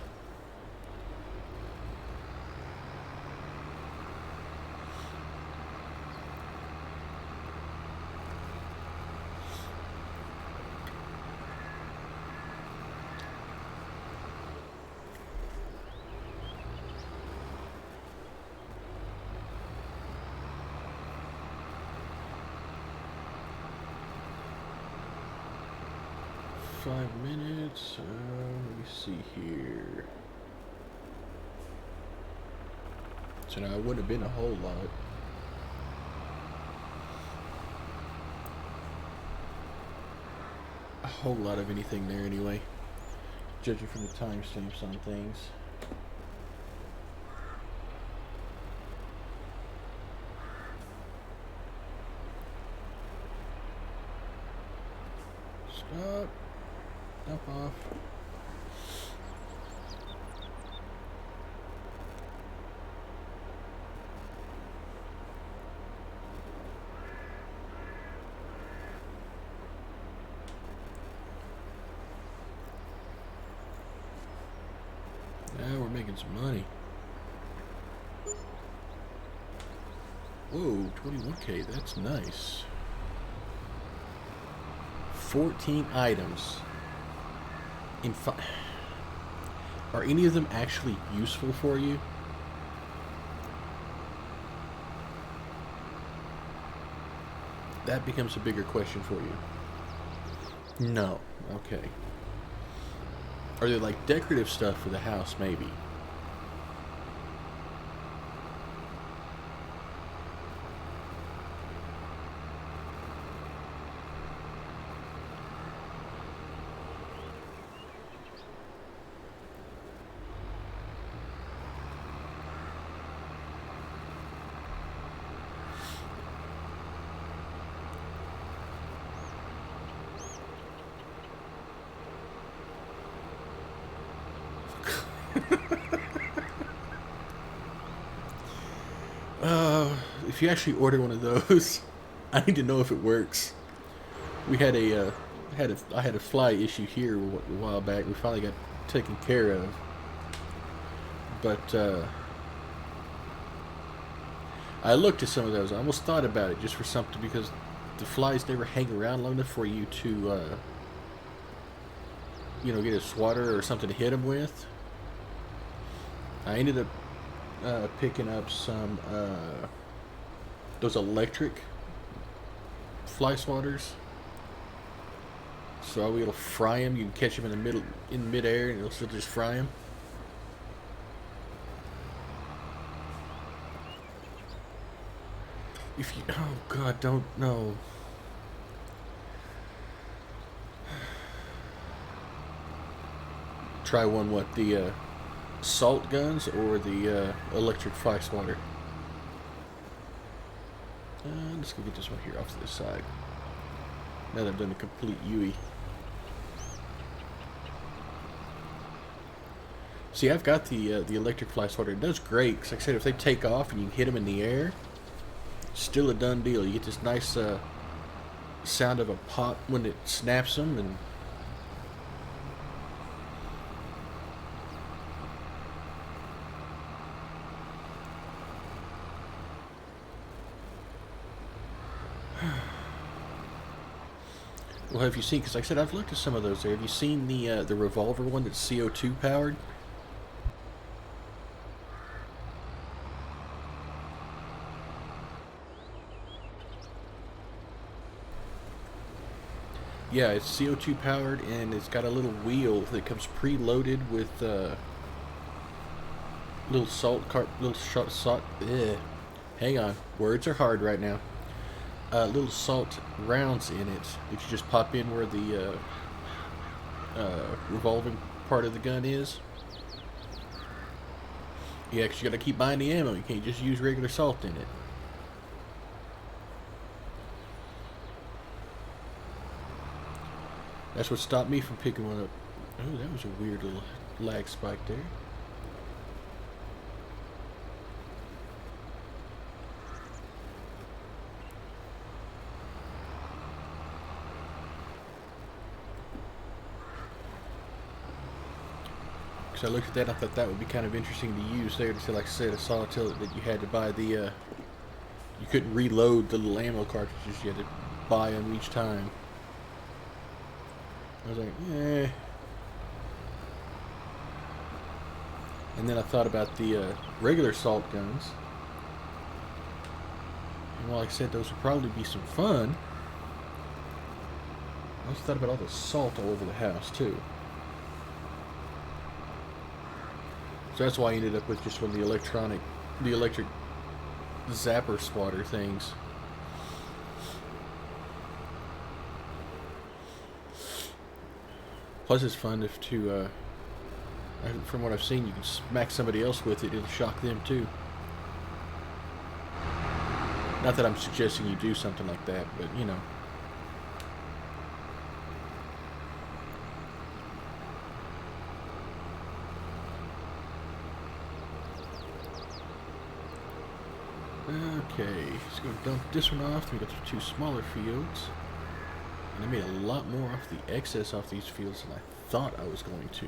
Let me see here. So now it wouldn't have been a whole lot. whole lot of anything there anyway, judging from the timestamps on things. Stop. Dump off. Now we're making some money. Whoa, 21K, that's nice. 14 items. In Are any of them actually useful for you? That becomes a bigger question for you. No. Okay. Are they like decorative stuff for the house, maybe? If you actually order one of those, I need to know if it works. We had I had a fly issue here a while back. We finally got taken care of, but I looked at some of those. I almost thought about it just for something because the flies never hang around long enough for you to, you know, get a swatter or something to hit them with. I ended up picking up some those electric fly swatters. So I'll be able to fry them. You can catch them in midair, and it'll still just fry them. If you, oh god, don't know. Try one. What, the salt guns or the electric fly swatter? I'm just gonna get this one here off to the side. Now that I've done a complete Yui. See, I've got the electric fly swatter. It does great, because like I said, if they take off and you hit them in the air, still a done deal. You get this nice sound of a pop when it snaps them, and well, have you seen? Because like I said, I've looked at some of those there. Have you seen the revolver one that's CO2 powered? Yeah, it's CO2 powered, and it's got a little wheel that comes preloaded with little salt. Ugh. Hang on, words are hard right now. Little salt rounds in it that you just pop in where the revolving part of the gun is. You actually got to keep buying the ammo. You can't just use regular salt in it. That's what stopped me from picking one up. Oh, that was a weird little lag spike there. Because I looked at that, I thought that would be kind of interesting to use there. So, like I said, I saw until that you had to buy the, you couldn't reload the little ammo cartridges. You had to buy them each time. I was like, eh. And then I thought about the regular salt guns. And while I said those would probably be some fun, I also thought about all the salt all over the house too. So that's why I ended up with just one of the electric zapper swatter things. Plus, it's fun if from what I've seen, you can smack somebody else with it. It'll shock them too. Not that I'm suggesting you do something like that, but you know. Okay, just gonna dump this one off. Then we got the two smaller fields. And I made a lot more off the excess off these fields than I thought I was going to.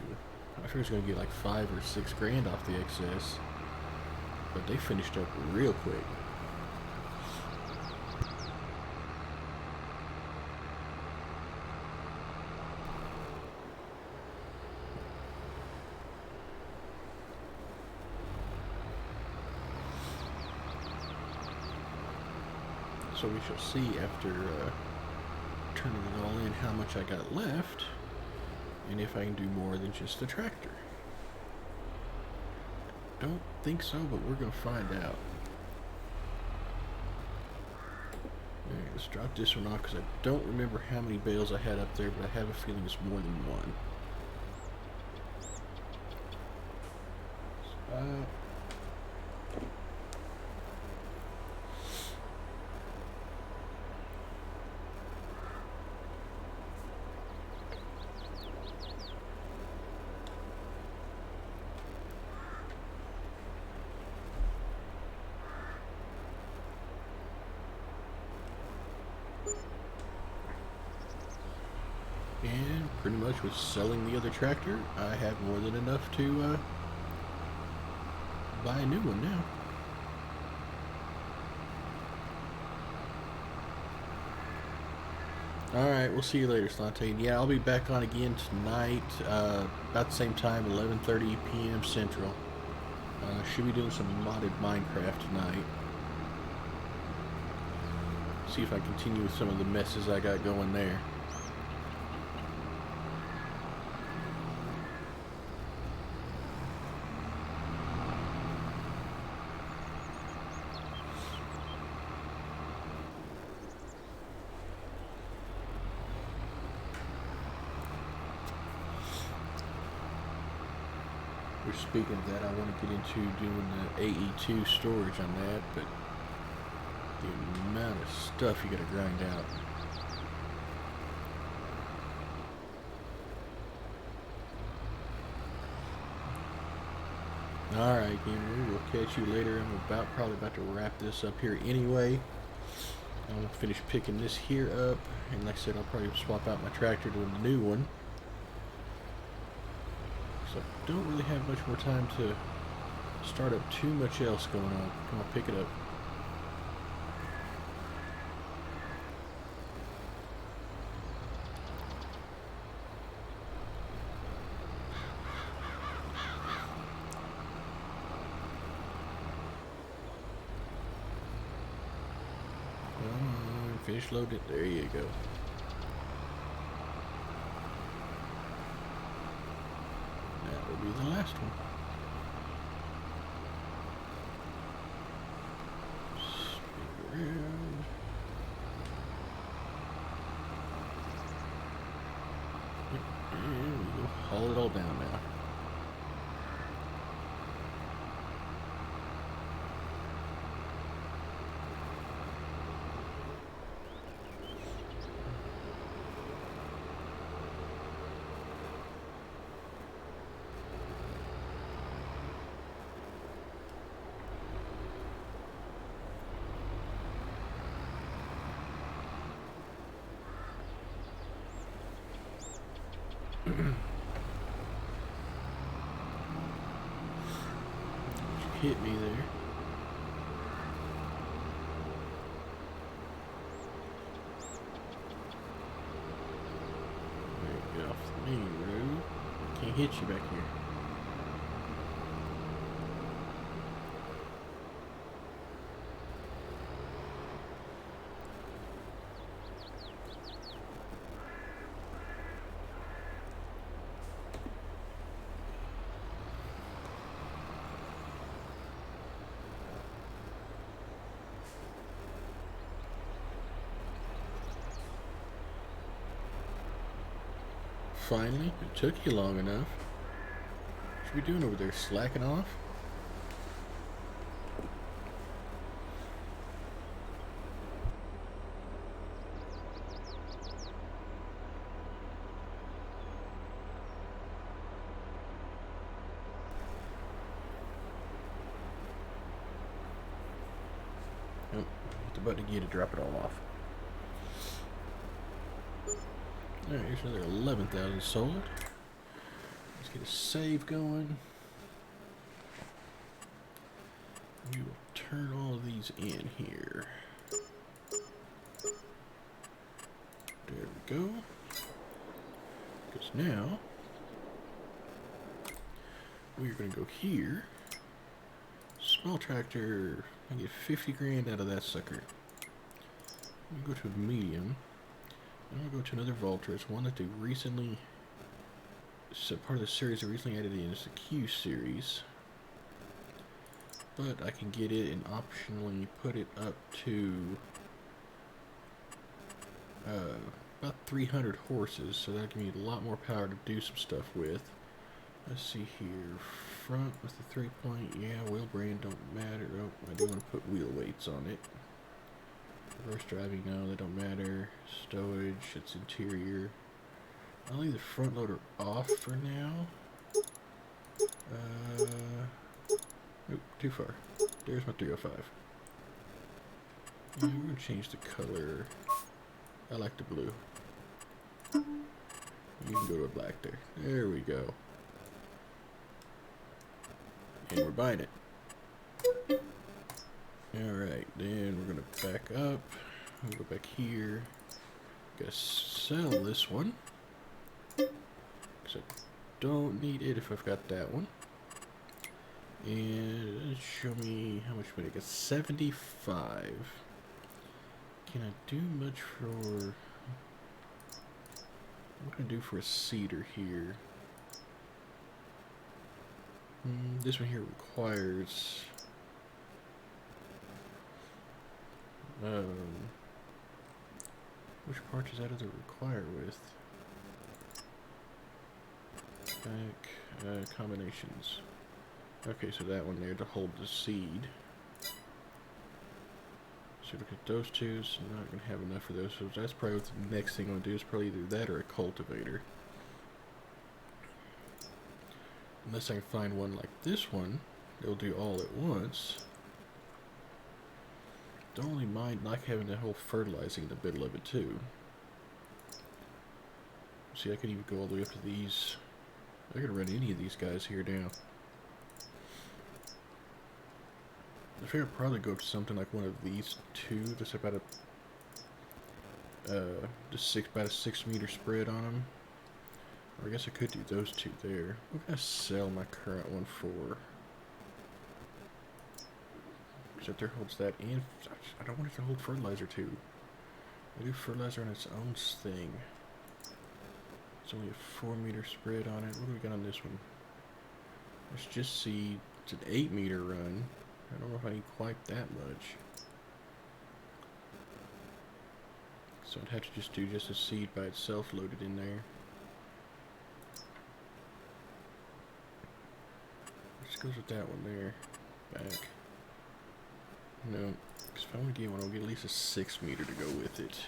I thought I was going to get like 5 or 6 grand off the excess. But they finished up real quick. So we shall see after turning it all in how much I got left, and if I can do more than just the tractor. Don't think so, but we're going to find out. Alright, let's drop this one off because I don't remember how many bales I had up there, but I have a feeling it's more than one. And pretty much with selling the other tractor, I have more than enough to buy a new one now. Alright, we'll see you later, Slante. Yeah, I'll be back on again tonight, about the same time, 11:30 p.m. Central. Should be doing some modded Minecraft tonight. See if I continue with some of the messes I got going there. Speaking of that, I want to get into doing the AE2 storage on that, but the amount of stuff you gotta grind out. Alright, gamer, we'll catch you later. I'm probably about to wrap this up here anyway. I'm gonna finish picking this here up, and like I said, I'll probably swap out my tractor to a new one. So I don't really have much more time to start up too much else going on. Come on, pick it up. Come on, finish loading it. There you go. Be the last one. Spin around. And we'll haul it all down now. Hit me there. Get off the main road. Can't hit you back here. finally. It took you long enough. What you be doing over there? Slacking off? Nope. Hit the button again to drop it all off. Alright, here's another 11,000 sold. Let's get a save going. We will turn all of these in here. There we go. Because now, we're going to go here. Small tractor, I get 50 grand out of that sucker. I'm going to go to a medium. And I'll go to another Valtra. It's one that they recently, so part of the series they recently added in. It's the Q series. But I can get it and optionally put it up to about 300 horses. So that'll give me a lot more power to do some stuff with. Let's see here. Front with the 3-point. Yeah, wheel brand don't matter. Oh, I do want to put wheel weights on it. Reverse driving, no, they don't matter. Stowage, it's interior. I'll leave the front loader off for now. Nope, too far. There's my 305. Yeah, we're gonna change the color. I like the blue. You can go to a black there. There we go. And we're buying it. Alright, then we're gonna back up. We'll go back here. Gotta sell this one. Because I don't need it if I've got that one. And show me how much money I got. 75. Can I do much for... What can I do for a cedar here? This one here requires... which part does that other require with? Back, combinations. Okay, so that one there to hold the seed. So look at those two, so I'm not going to have enough of those. So that's probably what the next thing I'm going to do is probably either that or a cultivator. Unless I can find one like this one, it'll do all at once. Don't really mind not having the whole fertilizing in the middle of it too. See, I could even go all the way up to these. I could run any of these guys here down. I figure I'd probably go up to something like one of these two. That's about about a 6 meter spread on them. Or I guess I could do those two there. What can I sell my current one for? Except there holds that and I don't want it to hold fertilizer too. I do fertilizer on its own thing. It's only a 4 meter spread on it. What do we got on this one? Let's just see. It's an 8 meter run. I don't know if I need quite that much. So I'd have to just do just a seed by itself loaded in there. Let's go with that one there. Back. No, because if I want to get one, I'll get at least a 6 meter to go with it.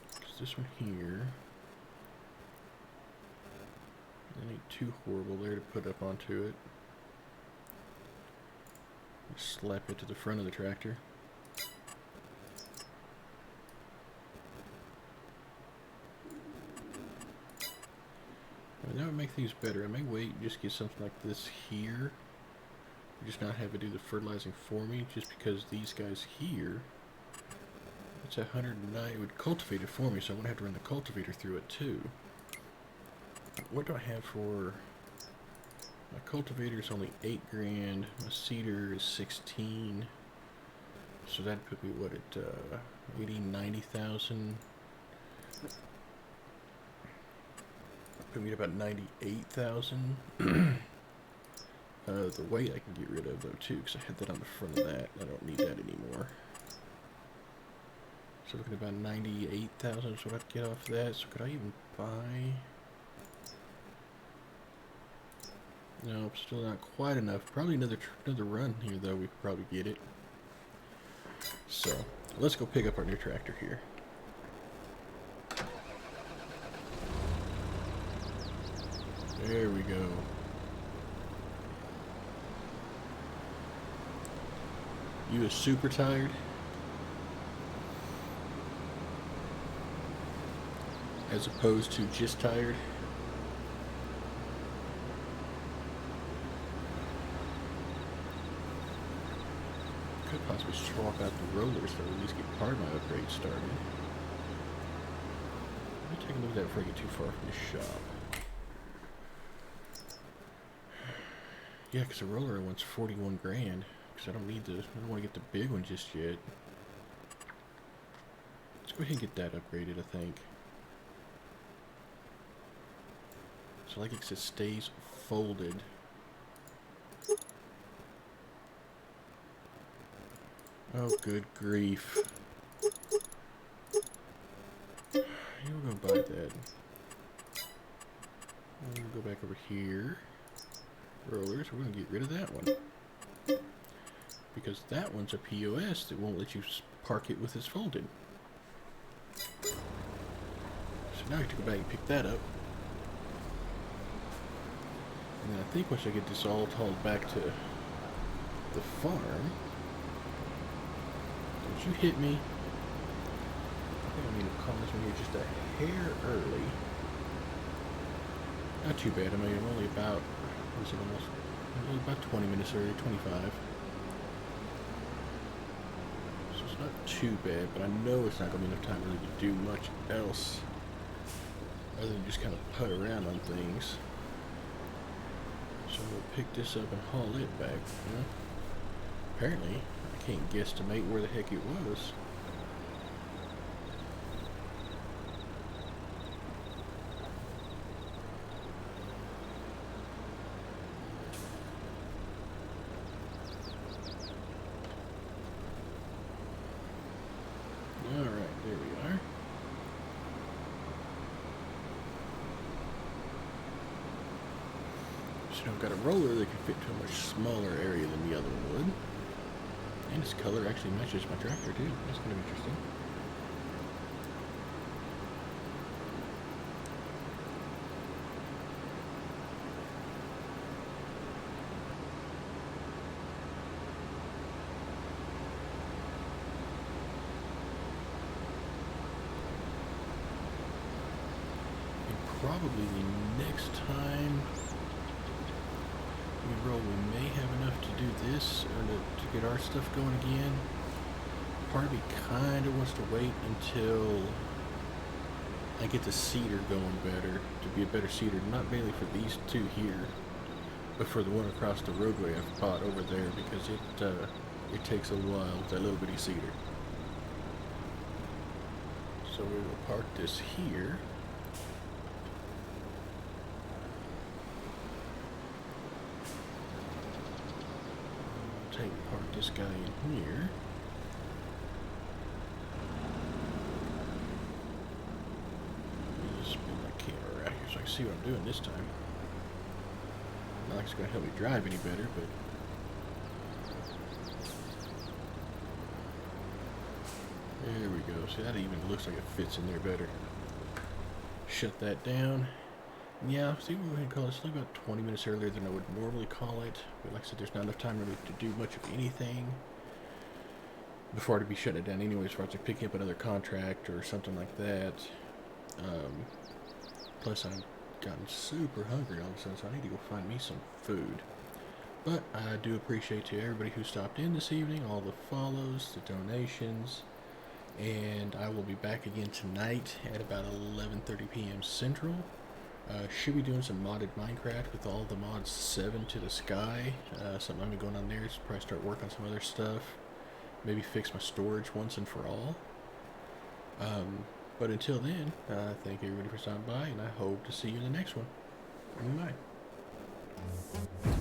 Because this one here, that ain't too horrible there to put up onto it. Slap it to the front of the tractor. That would make things better. I may wait and just get something like this here. Just not have it do the fertilizing for me, just because these guys here, it's 109, it would cultivate it for me, so I wouldn't have to run the cultivator through it too. What do I have for... My cultivator is only 8 grand, my cedar is 16, so that'd put me, what, at 80, 90,000? Put me at about 98,000. The weight I can get rid of though too, because I had that on the front of that. I don't need that anymore. So looking at about 98,000 is what I'd get off that. So could I even buy? No, still not quite enough. Probably another run here though. We could probably get it. So let's go pick up our new tractor here. There we go. You is super tired? As opposed to just tired? Could possibly swap out the rollers so at least get part of my upgrade started. Let me take a look at that before I get too far from the shop. Yeah, because the roller wants 41 grand. Because I don't want to get the big one just yet. Let's go ahead and get that upgraded, I think. So like it stays folded. Oh, good grief. You're gonna buy that. We'll go back over here. Rollers, we're gonna get rid of that one. Because that one's a POS that won't let you park it with this folded. So now I have to go back and pick that up. And then I think once I get this all hauled back to the farm. Don't you hit me. I think I need to call this one here just a hair early. Not too bad. I mean, I'm only about, only about 20 minutes early, 25. So it's not too bad, but I know it's not going to be enough time really to do much else other than just kind of putt around on things. So we'll pick this up and haul it back. You know? Apparently, I can't guesstimate where the heck it was. Alright, there we are. So I've got a roller that can fit to a much smaller area than the other one would. And its color actually matches my tractor too. That's going to be interesting. And probably the next time we may have enough to do this, or to get our stuff going again. Part of me kind of wants to wait until I get the seeder going better, to be a better seeder, not mainly for these two here, but for the one across the roadway I've bought over there, because it takes a while with that little bitty seeder. So we will park this here. Park this guy in here. Let me just spin my camera around here so I can see what I'm doing this time. Not like it's going to help me drive any better, but there we go. See, that even looks like it fits in there better. Shut that down. Yeah, see, we're going to call this about 20 minutes earlier than I would normally call it. But like I said, there's not enough time really to do much of anything before to be shutting it down anyway, as far as like picking up another contract or something like that. Plus, I've gotten super hungry all of a sudden, so I need to go find me some food. But I do appreciate to everybody who stopped in this evening, all the follows, the donations, and I will be back again tonight at about 11:30 p.m. Central. Should be doing some modded Minecraft with all the mods 7 to the sky. Something I'm going on there is probably start working on some other stuff. Maybe fix my storage once and for all. But until then, thank everybody for stopping by, and I hope to see you in the next one. Bye.